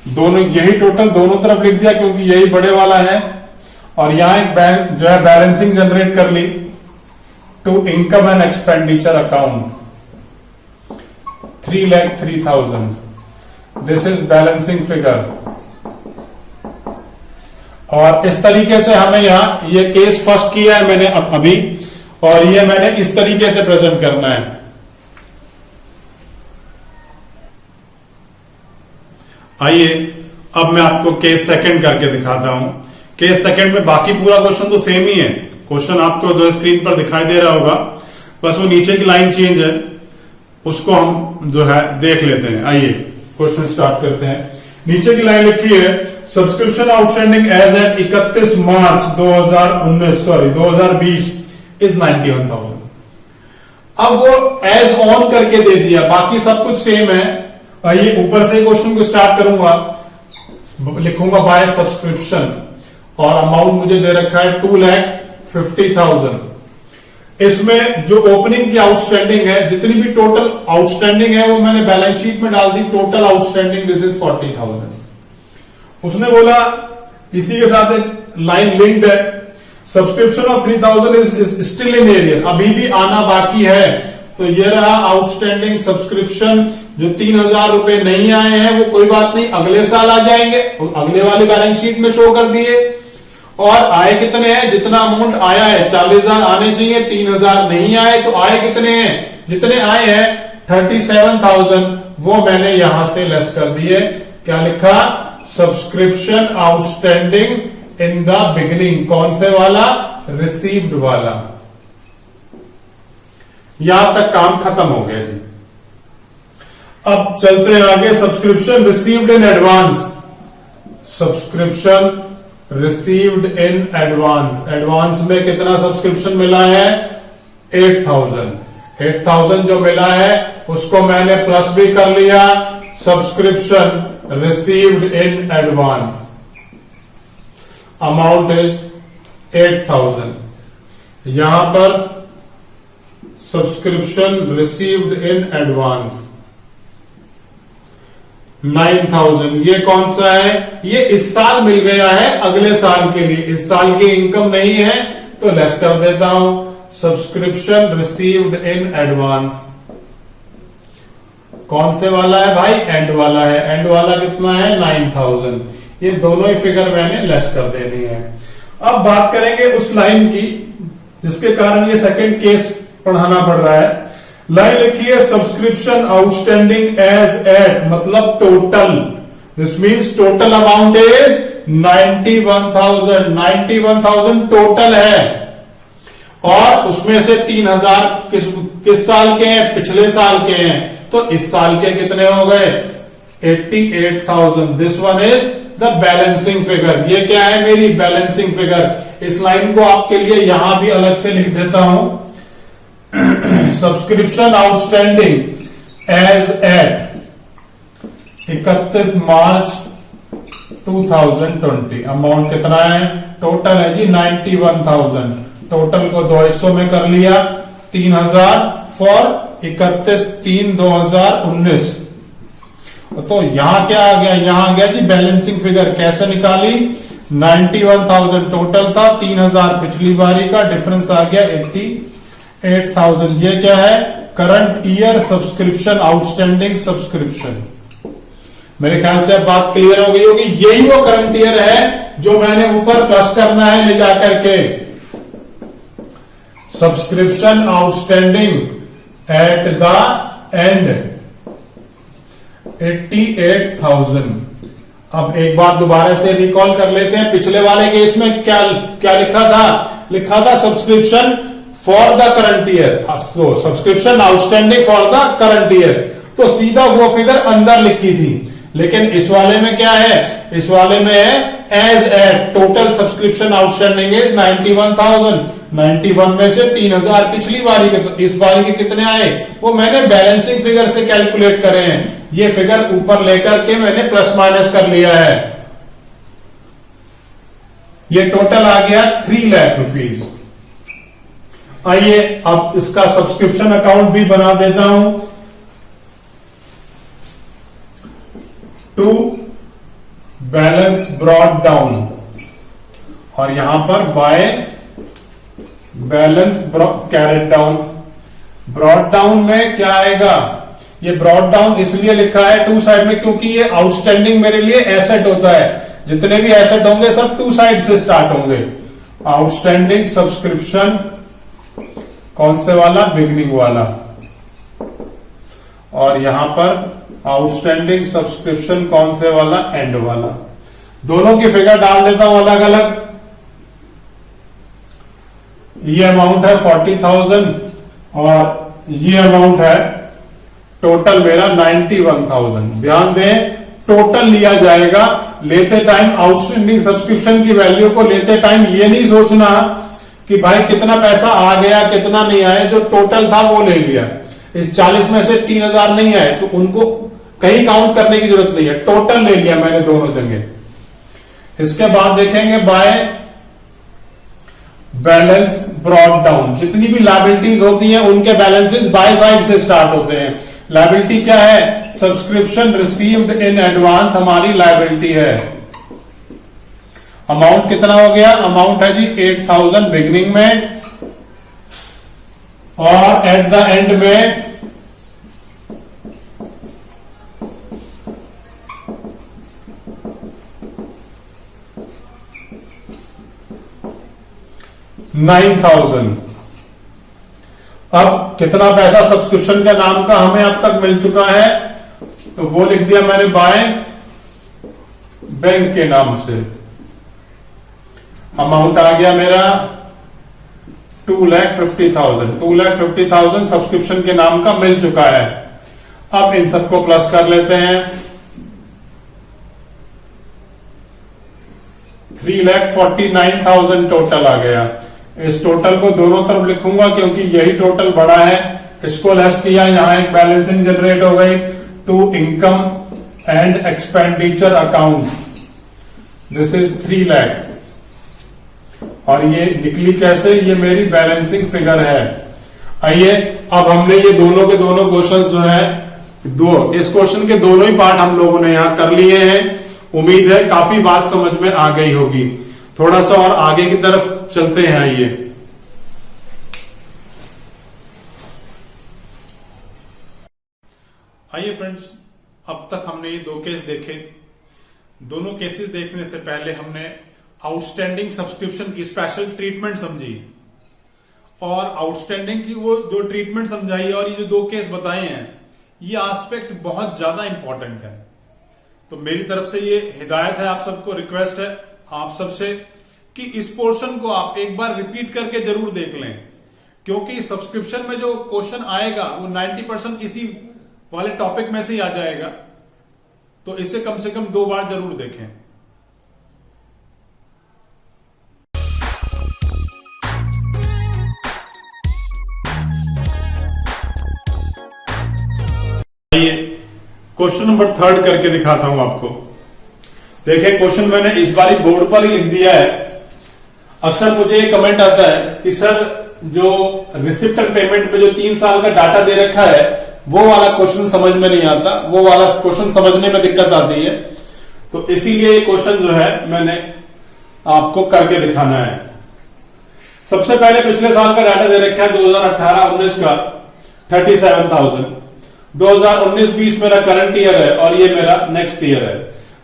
दोनों यही टोटल दोनों तरफ लिख दिया क्योंकि यही बड़े वाला है। और यहां एक बैंक जो है बैलेंसिंग जनरेट कर ली to income and expenditure account 3,03,000। This is balancing figure. और इस तरीके से हमें यहां ये केस फर्स्ट किया है मैंने अभी, और ये मैंने इस तरीके से प्रेजेंट करना है। आइए अब मैं आपको केस सेकंड करके दिखाता हूं। केस सेकंड में बाकी पूरा क्वेश्चन तो सेम ही है, क्वेश्चन आपको जो स्क्रीन पर दिखाई दे रहा होगा, बस वो नीचे की लाइन चेंज है, उसको हम जो है देख लेते हैं। आइए क्वेश्चन स्टार्ट करते हैं। नीचे की लाइन लिखी है subscription outstanding as at 31 March 2020 is 91,000। अब वो एज ऑन करके दे दिया, बाकी सब कुछ सेम है। आइए ऊपर से क्वेश्चन को स्टार्ट करूंगा, लिखूंगा बाय सब्सक्रिप्शन और अमाउंट मुझे दे रखा है 2,50,000। इसमें जो ओपनिंग की आउटस्टैंडिंग है, जितनी भी टोटल आउटस्टैंडिंग है वो मैंने बैलेंस शीट में डाल दी। Total outstanding this is 40,000। उसने बोला इसी के साथ एक लाइन लिंक्ड है, subscription of 3,000 is still in arrear, अभी भी आना बाकी है। तो ये रहा आउटस्टैंडिंग सब्सक्रिप्शन, जो 3,000 रुपए नहीं आए हैं वो कोई बात नहीं, अगले साल आ जाएंगे, अगले वाले बैलेंस शीट में शो कर दिए। और आए कितने हैं, जितना अमाउंट आया है 40,000 आने चाहिए, 3,000 नहीं आए तो आए कितने हैं, जितने आए हैं 37,000, वो मैंने यहां से लेस कर दिए। क्या लिखा, subscription outstanding in the beginning, कौन से वाला, रिसीव्ड वाला। यहां तक काम खत्म हो गया जी। अब चलते हैं आगे, subscription received in advance, subscription received in advance, advance में कितना सब्सक्रिप्शन मिला है 8,000। 8,000 जो मिला है उसको मैंने प्लस भी कर लिया, subscription received in advance, amount is 8,000। यहां पर सब्सक्रिप्शन रिसीव्ड इन एडवांस 9,000, ये कौन सा है, ये इस साल मिल गया है अगले साल के लिए, इस साल की इनकम नहीं है तो लेस कर देता हूं, सब्सक्रिप्शन रिसीव्ड इन एडवांस, कौन से वाला है भाई, एंड वाला है, एंड वाला कितना है 9,000। ये दोनों ही फिगर मैंने लेस कर देनी है। अब बात करेंगे उस लाइन की जिसके कारण ये सेकंड केस पढ़ाना पड़ रहा है। लाइन लिखी है सब्सक्रिप्शन आउटस्टैंडिंग एज एट, मतलब total, this means total amount is 91,000। 91,000 total है और उसमें से 3,000 किस साल के हैं, पिछले साल के हैं, तो इस साल के कितने हो गए 88,000। This one is the balancing figure. ये क्या है? मेरी बैलेंसिंग फिगर। इस लाइन को आपके लिए यहां भी अलग से लिख देता हूं। Subscription outstanding as at 31 March 2020। Amount कितना है? टोटल है जी 91,000। टोटल को 2 हिस्सों में कर लिया, 3,000 फॉर 31/3/2019। तो यहां क्या आ गया? यहां आ गया जी बैलेंसिंग फिगर। कैसे निकाली? 91,000 टोटल था, 3,000 पिछली बारी का, डिफरेंस आ गया 88,000। ये क्या है? Current year subscription outstanding subscription. मेरे ख्याल से अब बात क्लियर हो गई होगी। यही वो करंट ईयर है जो मैंने ऊपर प्लस करना है ले जाकर के। Subscription outstanding at the and 88,000। अब एक बार दोबारा से रिकॉल कर लेते हैं। पिछले वाले केस में क्या क्या लिखा था? लिखा था subscription for the current year, subscription outstanding for the current year. तो सीधा वो फिगर अंदर लिखी थी। लेकिन इस वाले में क्या है? इस वाले में है as at total subscription outstanding is 91,000। 91 में से 3,000 पिछली बारी के, तो इस बारी के कितने आए? वो मैंने बैलेंसिंग फिगर से कैलकुलेट करे हैं। ये फिगर ऊपर लेकर के मैंने प्लस माइनस कर लिया है। ये टोटल आ गया 3 लाख रुपीज। आइए अब इसका सब्सक्रिप्शन अकाउंट भी बना देता हूं। टू बैलेंस ब्रॉट डाउन, और यहां पर bye balance carried down. Brought down में क्या आएगा? ये ब्रॉट डाउन इसलिए लिखा है टू साइड में क्योंकि ये आउटस्टैंडिंग मेरे लिए एसेट होता है। जितने भी एसेट होंगे सब टू साइड से स्टार्ट होंगे। आउटस्टैंडिंग सब्सक्रिप्शन कौन से वाला? बिगिनिंग वाला। और यहां पर आउटस्टैंडिंग सब्सक्रिप्शन कौन से वाला? एंड वाला। दोनों की फिगर डाल देता हूं अलग अलग। ये अमाउंट है 40,000 और ये अमाउंट है टोटल मेरा 91,000। ध्यान दें, टोटल लिया जाएगा। लेते टाइम आउटस्टैंडिंग सब्सक्रिप्शन की वैल्यू को लेते टाइम ये नहीं सोचना कि भाई कितना पैसा आ गया कितना नहीं आया। जो टोटल था वो ले लिया। इस 40 में से 3,000 नहीं आए तो उनको कहीं काउंट करने की जरूरत नहीं है, टोटल ले लिया मैंने दोनों जगह। इसके बाद देखेंगे बाय बैलेंस ब्रॉट डाउन। जितनी भी लायबिलिटीज होती हैं उनके बैलेंसेस बाय साइड से स्टार्ट होते हैं। लायबिलिटी क्या है? सब्सक्रिप्शन रिसीव्ड इन एडवांस हमारी लायबिलिटी है। अमाउंट कितना हो गया? अमाउंट है जी 8,000 बिगिनिंग में, और एट द एंड में 9,000। अब कितना पैसा सब्सक्रिप्शन के नाम का हमें अब तक मिल चुका है? तो वो लिख दिया मैंने बाय बैंक के नाम से। अमाउंट आ गया मेरा 2,50,000। 2,50,000 सब्सक्रिप्शन के नाम का मिल चुका है। अब इन सबको प्लस कर लेते हैं। 3,49,000 टोटल आ गया। इस टोटल को दोनों तरफ लिखूंगा क्योंकि यही टोटल बड़ा है। इसको लेस किया, यहां एक बैलेंसिंग जनरेट हो गई to income and expenditure account. This is 3 lakh. और ये निकली कैसे? ये मेरी बैलेंसिंग फिगर है। आइए अब हमने ये दोनों के दोनों क्वेश्चन जो है इस क्वेश्चन के दोनों ही पार्ट हम लोगों ने यहां कर लिए हैं। उम्मीद है काफी बात समझ में आ गई होगी। थोड़ा सा और आगे की तरफ चलते हैं। आइए आइए फ्रेंड्स, अब तक हमने ये 2 केस देखे। दोनों केसेस देखने से पहले हमने आउटस्टैंडिंग सब्सक्रिप्शन की स्पेशल ट्रीटमेंट समझी और आउटस्टैंडिंग की वो जो ट्रीटमेंट समझाई और ये जो 2 केस बताए हैं, ये एस्पेक्ट बहुत ज्यादा इंपॉर्टेंट है। तो मेरी तरफ से ये हिदायत है, आप सबको रिक्वेस्ट है आप सबसे कि इस पोर्शन को आप एक बार रिपीट करके जरूर देख लें, क्योंकि सब्सक्रिप्शन में जो क्वेश्चन आएगा वो 90% इसी वाले टॉपिक में से ही आ जाएगा। तो इसे कम से कम 2 बार जरूर देखें। आइए क्वेश्चन नंबर 3 करके दिखाता हूं आपको। देखिए क्वेश्चन मैंने इस बारी बोर्ड पर ही लिख दिया है। अक्सर मुझे एक कमेंट आता है कि सर जो रिसिप्ट एंड पेमेंट में जो 3 साल का डाटा दे रखा है वो वाला क्वेश्चन समझ में नहीं आता, वो वाला क्वेश्चन समझने में दिक्कत आती है। तो इसीलिए ये क्वेश्चन जो है मैंने आपको करके दिखाना है। सबसे पहले पिछले साल का डाटा दे रखा है 2018-19 का 37,000। 2019-20 मेरा करंट ईयर है और ये मेरा नेक्स्ट ईयर है।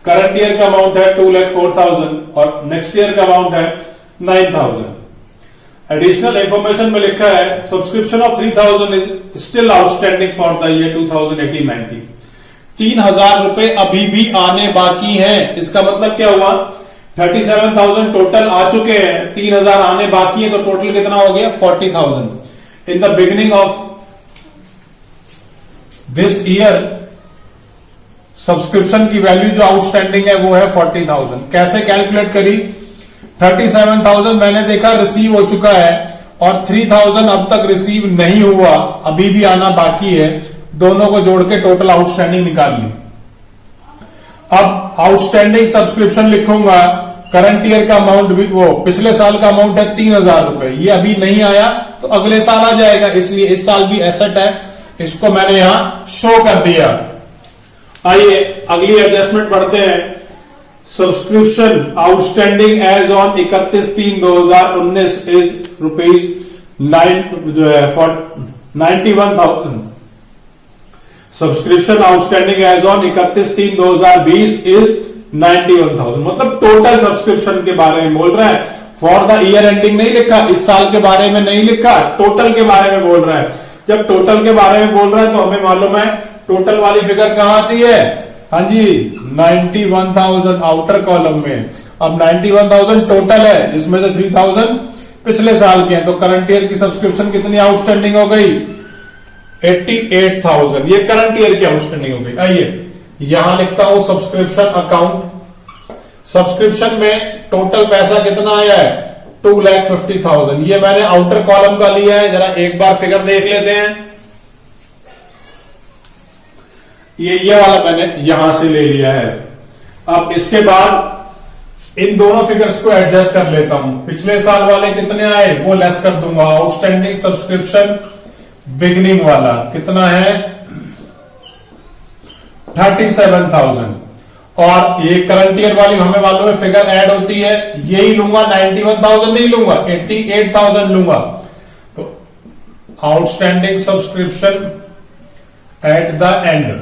करंट ईयर का अमाउंट है 2,04,000 और नेक्स्ट ईयर का अमाउंट है 9,000। एडिशनल इंफॉर्मेशन में लिखा है subscription of 3,000 is still outstanding for the year 2018-19। 3,000 रुपए अभी भी आने बाकी हैं। इसका मतलब क्या हुआ, 37,000 टोटल आ चुके हैं, 3,000 आने बाकी है, तो टोटल कितना हो गया 40,000। इन the beginning of this year subscription की वैल्यू जो आउटस्टैंडिंग है वो है 40,000। कैसे कैलकुलेट करी, 37,000 मैंने देखा रिसीव हो चुका है और 3,000 अब तक रिसीव नहीं हुआ, अभी भी आना बाकी है। दोनों को जोड़ के टोटल आउटस्टैंडिंग निकाल ली। अब आउटस्टैंडिंग सब्सक्रिप्शन लिखूंगा, करंट ईयर का अमाउंट भी वो पिछले साल का अमाउंट है 3,000 रुपए, ये अभी नहीं आया तो अगले साल आ जाएगा, इसलिए इस साल भी एसेट है, इसको मैंने यहां शो कर दिया। आइए अगली एडजस्टमेंट पढ़ते हैं। Subscription outstanding as on 31/3/2019 is ₹91,000। Subscription outstanding as on 31/3/2020 is 91,000। मतलब टोटल सब्सक्रिप्शन के बारे में बोल रहा है। फॉर द ईयर एंडिंग नहीं लिखा, इस साल के बारे में नहीं लिखा, टोटल के बारे में बोल रहा है। जब टोटल के बारे में बोल रहा है तो हमें मालूम है टोटल वाली फिगर कहां आती है, हाँ जी 91,000 आउटर कॉलम में। अब 91,000 टोटल है, जिसमें से 3,000 पिछले साल के हैं, तो करंट ईयर की सब्सक्रिप्शन कितनी आउटस्टैंडिंग हो गई 88,000। ये करंट ईयर की आउटस्टैंडिंग हो गई। आइए यहां लिखता हूं सब्सक्रिप्शन अकाउंट। सब्सक्रिप्शन में टोटल पैसा कितना आया है 2,50,000। ये मैंने आउटर कॉलम का लिया है, जरा एक बार फिगर देख लेते हैं। ये वाला मैंने यहां से ले लिया है। अब इसके बाद इन दोनों फिगर्स को एडजस्ट कर लेता हूं। पिछले साल वाले कितने आए वो लेस कर दूंगा। आउटस्टैंडिंग सब्सक्रिप्शन बिगिनिंग वाला कितना है 37,000 और ये करंट ईयर वाली हमें मालूम है फिगर ऐड होती है, यही लूंगा 91,000 नहीं लूंगा 88,000 लूंगा। तो outstanding subscription at the and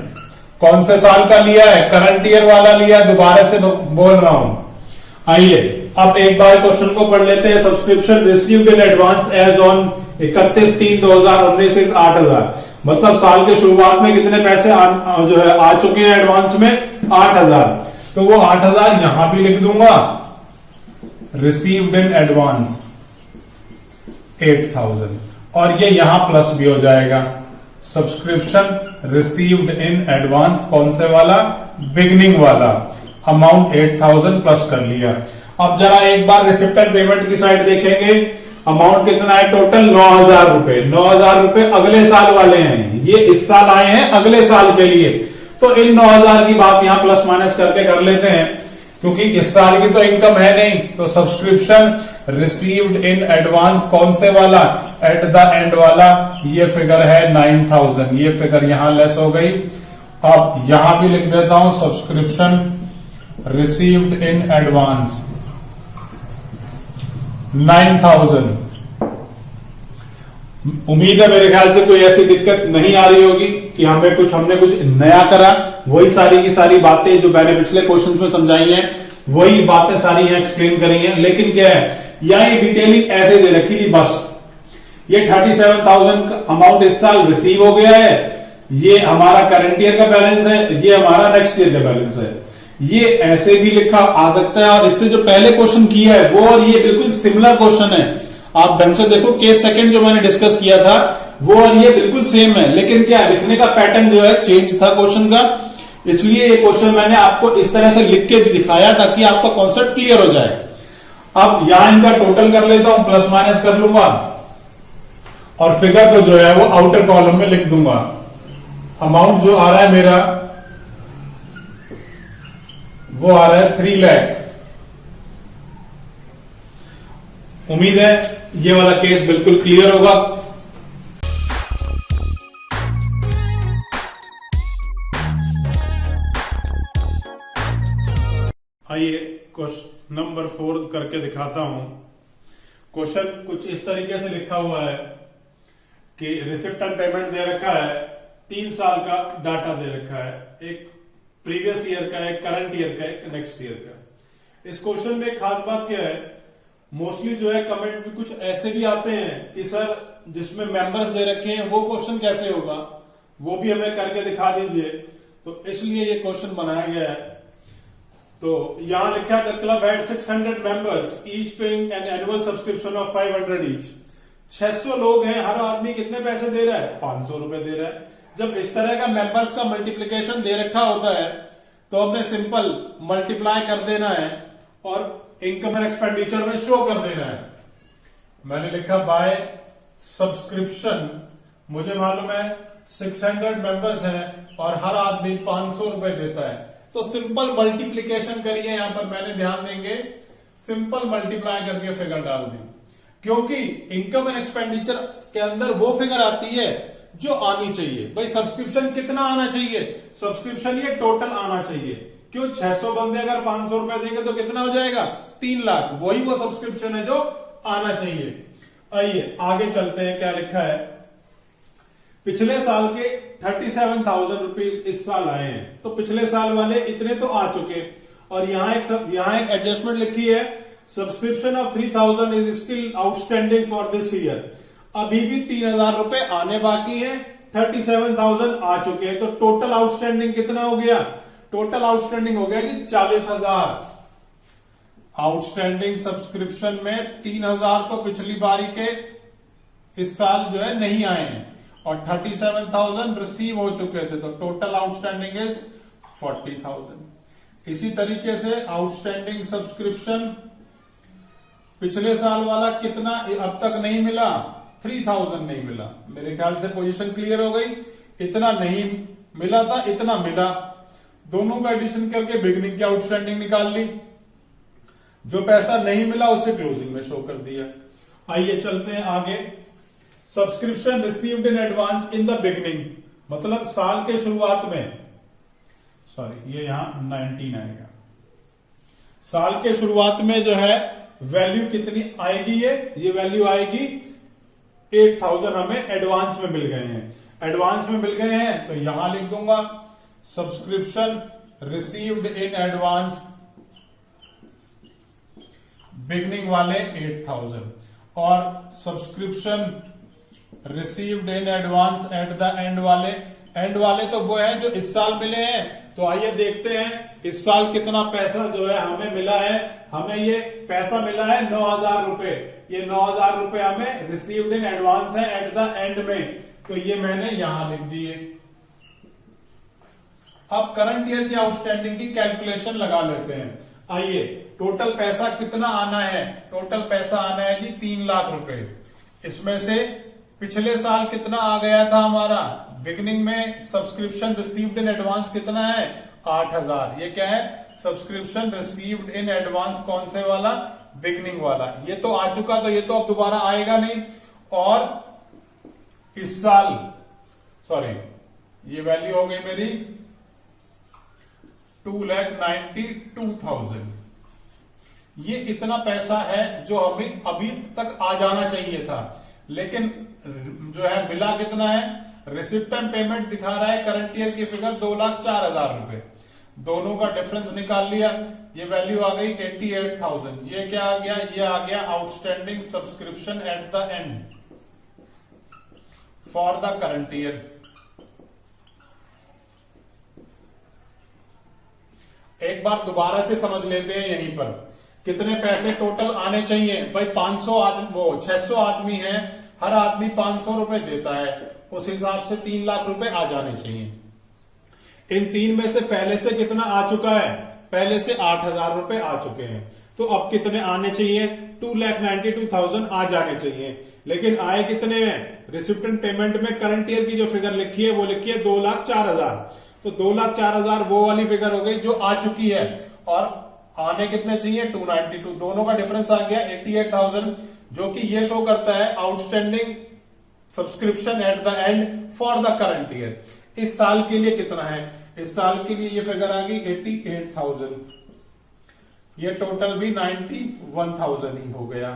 कौन से साल का लिया है, करंट ईयर वाला लिया, दोबारा से बोल रहा हूं। आइए अब एक बार क्वेश्चन को पढ़ लेते हैं। Subscription received in advance as on 31/3/2019 is 8,000। मतलब साल के शुरुआत में कितने पैसे जो है आ चुके हैं एडवांस में 8,000। तो वो 8,000 यहां भी लिख दूंगा, रिसीव्ड इन एडवांस 8,000 और ये यहां प्लस भी हो जाएगा। सब्सक्रिप्शन रिसीव्ड इन एडवांस कौन से वाला, बिगनिंग वाला, अमाउंट 8,000 प्लस कर लिया। अब जरा एक बार रिसिप्ट एंड पेमेंट की साइड देखेंगे। अमाउंट कितना है टोटल 9,000 रुपए। 9,000 रुपए अगले साल वाले हैं, ये इस साल आए हैं अगले साल के लिए। तो इन 9,000 की बात यहां प्लस माइनस करके कर लेते हैं, क्योंकि इस साल की तो इनकम है नहीं। तो सब्सक्रिप्शन रिसीव्ड इन एडवांस कौन से वाला, एट द एंड वाला, ये फिगर है 9,000। ये फिगर यहां लेस हो गई। अब यहां भी लिख देता हूं सब्सक्रिप्शन रिसीव्ड इन एडवांस 9,000। उम्मीद है मेरे ख्याल से कोई ऐसी दिक्कत नहीं आ रही होगी कि हमने कुछ नया करा। वही सारी की सारी बातें जो मैंने पिछले क्वेश्चंस में समझाई हैं, वही बातें सारी यहां एक्सप्लेन करी हैं। लेकिन क्या है, यहां ये डिटेलिंग ऐसे दे रखी थी बस। ये 37,000 का अमाउंट इस साल रिसीव हो गया है, ये हमारा करंट ईयर का बैलेंस है, ये हमारा नेक्स्ट ईयर का बैलेंस है। ये ऐसे भी लिखा आ सकता है, और इससे जो पहले क्वेश्चन किया है वो और ये बिल्कुल सिमिलर क्वेश्चन है। आप ढंग से देखो, केस सेकंड जो मैंने डिस्कस किया था वो और ये बिल्कुल सेम है, लेकिन क्या लिखने का पैटर्न जो है चेंज था क्वेश्चन का। इसलिए ये क्वेश्चन मैंने आपको इस तरह से लिख के दिखाया ताकि आपका कॉन्सेप्ट क्लियर हो जाए। अब यहां इनका टोटल कर लेता हूं, प्लस माइनस कर लूंगा और फिगर को जो है वो आउटर कॉलम में लिख दूंगा। अमाउंट जो आ रहा है मेरा वो आ रहा है 3 लाख। उम्मीद है ये वाला केस बिल्कुल क्लियर होगा। आइए क्वेश्चन नंबर 4 करके दिखाता हूं। क्वेश्चन कुछ इस तरीके से लिखा हुआ है कि रिसिप्ट एंड पेमेंट दे रखा है, 3 साल का डाटा दे रखा है, एक प्रीवियस ईयर का, एक करंट ईयर का, एक नेक्स्ट ईयर का। इस क्वेश्चन में खास बात क्या है, मोस्टली जो है कमेंट भी कुछ ऐसे भी आते हैं कि सर जिसमें मेंबर्स दे रखे हैं वो क्वेश्चन कैसे होगा, वो भी हमें करके दिखा दीजिए। तो इसलिए ये क्वेश्चन बनाया गया है। तो यहां लिखा है the club had 600 members each paying an annual subscription of 500 each. 600 लोग हैं, हर आदमी कितने पैसे दे रहा है? 500 रुपए दे रहा है। जब इस तरह का मेंबर्स का मल्टीप्लीकेशन दे रखा होता है तो हमने सिंपल मल्टीप्लाई कर देना है और इनकम एंड एक्सपेंडिचर में शो कर देना है। मैंने लिखा बाय सब्सक्रिप्शन, मुझे मालूम है 600 मेंबर्स हैं और हर आदमी 500 रुपए देता है, तो सिंपल मल्टीप्लीकेशन करिए। यहां पर मैंने ध्यान देंगे सिंपल मल्टीप्लाई करके फिगर डाल दी, क्योंकि इनकम एंड एक्सपेंडिचर के अंदर वो फिगर आती है जो आनी चाहिए। भाई सब्सक्रिप्शन कितना आना चाहिए? सब्सक्रिप्शन ये टोटल आना चाहिए। क्यों? 600 बंदे अगर 500 रुपए देंगे तो कितना हो जाएगा? 3 लाख। वही वो सब्सक्रिप्शन है जो आना चाहिए। आइए आगे चलते हैं, क्या लिखा है। पिछले साल के 37,000 रुपीज इस साल आए हैं, तो पिछले साल वाले इतने तो आ चुके। और यहां एक एडजस्टमेंट लिखी है, subscription of 3,000 is still outstanding for this year. अभी भी 3,000 रुपए आने बाकी हैं, 37,000 आ चुके हैं, तो टोटल आउटस्टैंडिंग कितना हो गया? टोटल आउटस्टैंडिंग हो गया जी 40,000। आउटस्टैंडिंग सब्सक्रिप्शन में 3,000 तो पिछली बारी के इस साल जो है नहीं आए हैं और 37,000 रिसीव हो चुके थे, तो टोटल आउटस्टैंडिंग इज 40,000। इसी तरीके से आउटस्टैंडिंग सब्सक्रिप्शन पिछले साल वाला कितना अब तक नहीं मिला? 3,000 नहीं मिला। मेरे ख्याल से पोजीशन क्लियर हो गई। इतना नहीं मिला था, इतना मिला, दोनों का एडिशन करके बिगिनिंग की आउटस्टैंडिंग निकाल ली। जो पैसा नहीं मिला उसे क्लोजिंग में शो कर दिया। आइए चलते हैं आगे। Subscription received in advance in the beginning, मतलब साल के शुरुआत में, सॉरी ये यहां 19 आएगा। साल के शुरुआत में जो है वैल्यू कितनी आएगी? ये वैल्यू आएगी 8,000 हमें एडवांस में मिल गए हैं। एडवांस में मिल गए हैं तो यहां लिख दूंगा subscription received in advance, beginning वाले 8,000 और subscription received in advance at the and वाले। एंड वाले तो वो हैं जो इस साल मिले हैं। तो आइए देखते हैं इस साल कितना पैसा जो है हमें मिला है। हमें ये पैसा मिला है 9,000 रुपए। ये 9,000 रुपए हमें रिसीव्ड इन एडवांस है एट द एंड में, तो ये मैंने यहां लिख दिए। अब करंट ईयर की आउटस्टैंडिंग की कैलकुलेशन लगा लेते हैं। आइए, टोटल पैसा कितना आना है? टोटल पैसा आना है जी 3 लाख रुपए। इसमें से पिछले साल कितना आ गया था हमारा? बिगिनिंग में सब्सक्रिप्शन रिसीव्ड इन एडवांस कितना है? 8,000। ये क्या है? Subscription received in advance. कौन से वाला? बिगिनिंग वाला। ये तो आ चुका, तो ये तो अब दोबारा आएगा नहीं। और इस साल, सॉरी, ये वैल्यू हो गई मेरी 2,92,000। ये इतना पैसा है जो हमें अभी तक आ जाना चाहिए था, लेकिन जो है मिला कितना है? रिसिप्ट एंड पेमेंट दिखा रहा है करंट ईयर की फिगर 2,04,000 रुपए। दोनों का डिफरेंस निकाल लिया, ये वैल्यू आ गई 88,000। ये क्या आ गया? ये आ गया outstanding subscription at the and for the current year. एक बार दोबारा से समझ लेते हैं, यहीं पर कितने पैसे टोटल आने चाहिए। भाई 500 आदमी, वो 600 आदमी है, हर आदमी 500 रुपए देता है, उस हिसाब से 3 लाख रुपए आ जाने चाहिए। इन 3 में से पहले से कितना आ चुका है? पहले से 8,000 रुपए आ चुके हैं। तो अब कितने आने चाहिए? 2,92,000 आ जाने चाहिए, लेकिन आए कितने हैं? रिसिप्टेंट पेमेंट में करंट ईयर की जो फिगर लिखी है वो लिखी है 2,04,000। तो 2,04,000 वो वाली फिगर हो गई जो आ चुकी है, और आने कितने चाहिए? 292। दोनों का डिफरेंस आ गया 88,000, जो कि ये शो करता है outstanding subscription at the and for the current year. इस साल के लिए कितना है? इस साल के लिए ये फिगर आ गई 88,000, ये टोटल भी 91,000 ही हो गया।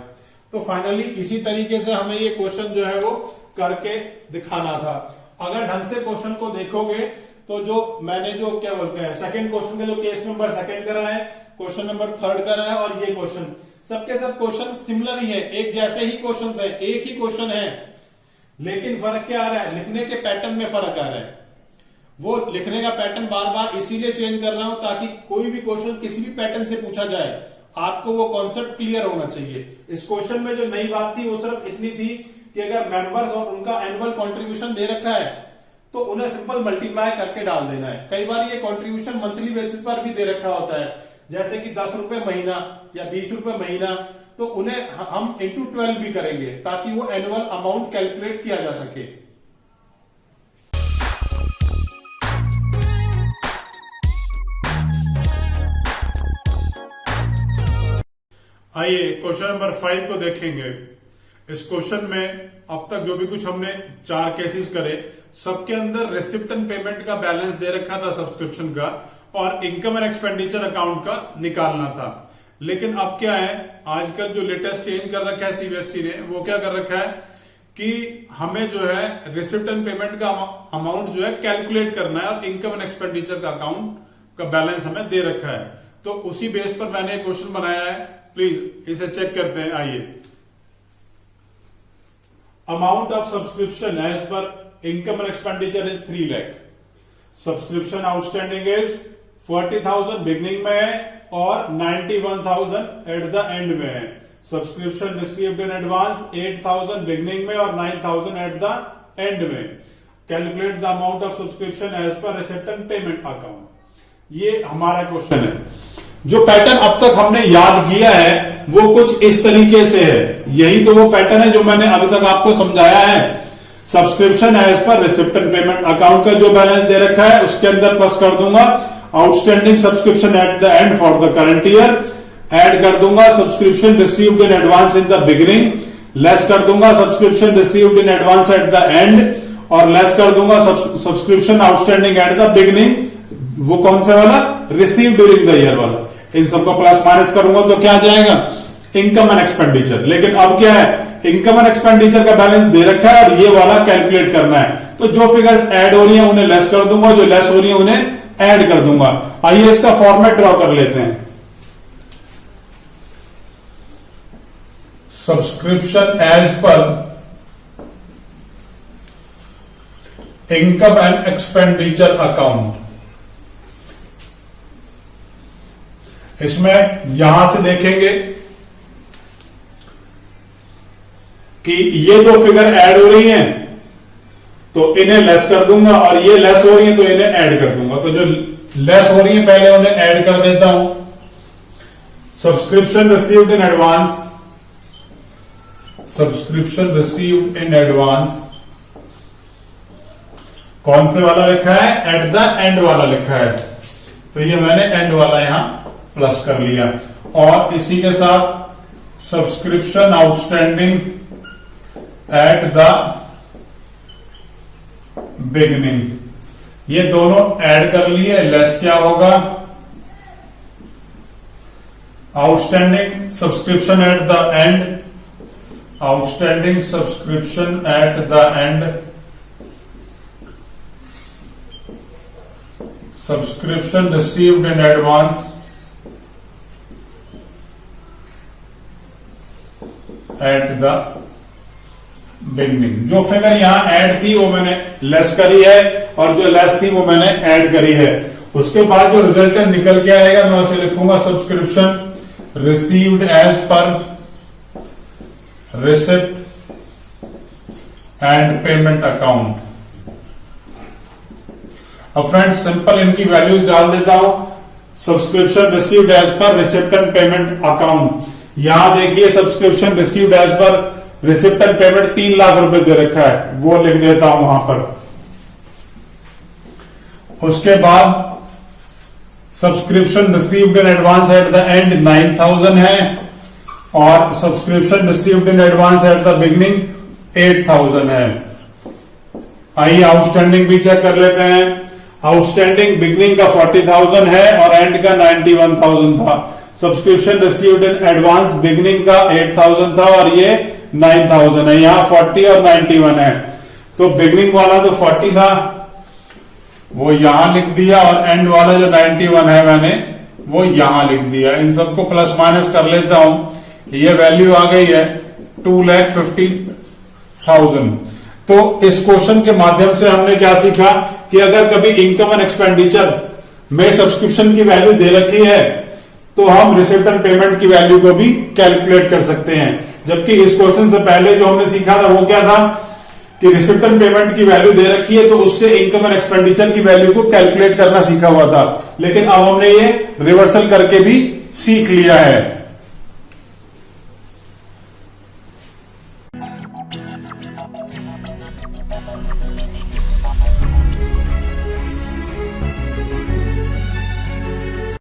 तो फाइनली इसी तरीके से हमें ये क्वेश्चन जो है वो करके दिखाना था। अगर ढंग से क्वेश्चन को देखोगे तो जो मैंने जो क्या बोलते हैं सेकंड क्वेश्चन का जो केस नंबर सेकंड करा है, क्वेश्चन नंबर थर्ड करा है, और ये क्वेश्चन सबके सब क्वेश्चन सिमिलर ही है, एक जैसे ही क्वेश्चन है, एक ही क्वेश्चन है, लेकिन फर्क क्या आ रहा है? लिखने के पैटर्न में फर्क आ रहा है। वो लिखने का पैटर्न बार बार इसीलिए चेंज कर रहा हूं ताकि कोई भी क्वेश्चन किसी भी पैटर्न से पूछा जाए आपको वो कॉन्सेप्ट क्लियर होना चाहिए। इस क्वेश्चन में जो नई बात थी वो सिर्फ इतनी थी कि अगर मेंबर्स और उनका एनुअल कंट्रीब्यूशन दे रखा है तो उन्हें सिंपल मल्टीप्लाई करके डाल देना है। कई बार ये कंट्रीब्यूशन मंथली बेसिस पर भी दे रखा होता है, जैसे कि 10 रुपए महीना या 20 रुपए महीना, तो उन्हें हम इंटू 12 भी करेंगे ताकि वो एनुअल अमाउंट कैलकुलेट किया जा सके। आइए क्वेश्चन नंबर 5 को देखेंगे। इस क्वेश्चन में अब तक जो भी कुछ हमने 4 केसेस करे, सबके अंदर रिसिप्टेंट पेमेंट का बैलेंस दे रखा था सब्सक्रिप्शन का, और इनकम एंड एक्सपेंडिचर अकाउंट का निकालना था। लेकिन अब क्या है, आजकल जो लेटेस्ट चेंज कर रखा है सीबीएसई ने, वो क्या कर रखा है कि हमें जो है रिसिप्टेंट पेमेंट का अमाउंट जो है कैलकुलेट करना है, और इनकम एंड एक्सपेंडिचर का अकाउंट का बैलेंस हमें दे रखा है। तो उसी बेस पर मैंने एक क्वेश्चन बनाया है, प्लीज इसे चेक करते हैं। आइए, amount of subscription as per income and expenditure is 3 lakh. Subscription outstanding is 40,000 beginning में है और 91,000 एट द एंड में है। Subscription received in advance 8,000 beginning में और 9,000 एट द एंड में। Calculate the amount of subscription as per recipient payment account. ये हमारा क्वेश्चन है। जो पैटर्न अब तक हमने याद किया है वो कुछ इस तरीके से है। यही तो वो पैटर्न है जो मैंने अभी तक आपको समझाया है। Subscription as per recipient payment account का जो बैलेंस दे रखा है उसके अंदर प्लस कर दूंगा outstanding subscription at the and for the current year, add कर दूंगा subscription received in advance in the beginning, less कर दूंगा subscription received in advance at the and, और लेस कर दूंगा subscription outstanding at the beginning, वो कौन सा वाला? रिसीव ड्यूरिंग द ईयर वाला। इन सबको प्लस माइनस करूंगा तो क्या आ जाएगा? Income and expenditure. लेकिन अब क्या है, इनकम एंड एक्सपेंडिचर का बैलेंस दे रखा है और ये वाला कैलकुलेट करना है। तो जो फिगर्स ऐड हो रही हैं उन्हें लेस कर दूंगा, जो लेस हो रही है उन्हें ऐड कर दूंगा। आइए इसका फॉर्मेट ड्रॉ कर लेते हैं। Subscription as per income and expenditure account. इसमें यहां से देखेंगे कि ये दो फिगर ऐड हो रही हैं तो इन्हें लेस कर दूंगा, और ये लेस हो रही है तो इन्हें ऐड कर दूंगा। तो जो लेस हो रही है पहले उन्हें ऐड कर देता हूं। Subscription received in advance, subscription received in advance कौन से वाला लिखा है? एट द एंड वाला लिखा है, तो ये मैंने एंड वाला यहां प्लस कर लिया। और इसी के साथ subscription outstanding at the beginning, ये दोनों ऐड कर लिए। लेस क्या होगा? Outstanding subscription at the and, outstanding subscription at the end, subscription received in advance at the beginning. जो फिगर यहां ऐड थी वो मैंने लेस करी है, और जो लेस थी वो मैंने ऐड करी है। उसके बाद जो रिजल्टेंट निकल के आएगा मैं उसे लिखूंगा subscription received as per receipt and payment account. अब फ्रेंड्स सिंपल इनकी वैल्यूज डाल देता हूं। Subscription received as per receipt and payment account, यहां देखिए subscription received as per receipt and payment 3 lakh रुपए दे रखा है, वो लिख देता हूं वहां पर। उसके बाद subscription received in advance at the and 9000 है और subscription received in advance at the beginning 8000 है। आइए आउटस्टैंडिंग भी चेक कर लेते हैं। आउटस्टैंडिंग बिगिनिंग का 40,000 है और एंड का 91,000 था। Subscription received in advance beginning का 8,000 था और ये 9,000 है। यहां 40 और 91 है, तो बिगिनिंग वाला जो 40 था वो यहां लिख दिया और एंड वाला जो 91 है मैंने वो यहां लिख दिया। इन सबको प्लस माइनस कर लेता हूं, ये वैल्यू आ गई है 2,50,000। तो इस क्वेश्चन के माध्यम से हमने क्या सीखा कि अगर कभी इनकम एंड एक्सपेंडिचर में सब्सक्रिप्शन की वैल्यू दे रखी है तो हम रिसिप्ट एंड पेमेंट की वैल्यू को भी कैलकुलेट कर सकते हैं। जबकि इस क्वेश्चन से पहले जो हमने सीखा था वो क्या था कि रिसिप्ट एंड पेमेंट की वैल्यू दे रखी है तो उससे इनकम एंड एक्सपेंडिचर की वैल्यू को कैलकुलेट करना सीखा हुआ था, लेकिन अब हमने ये रिवर्सल करके भी सीख लिया है।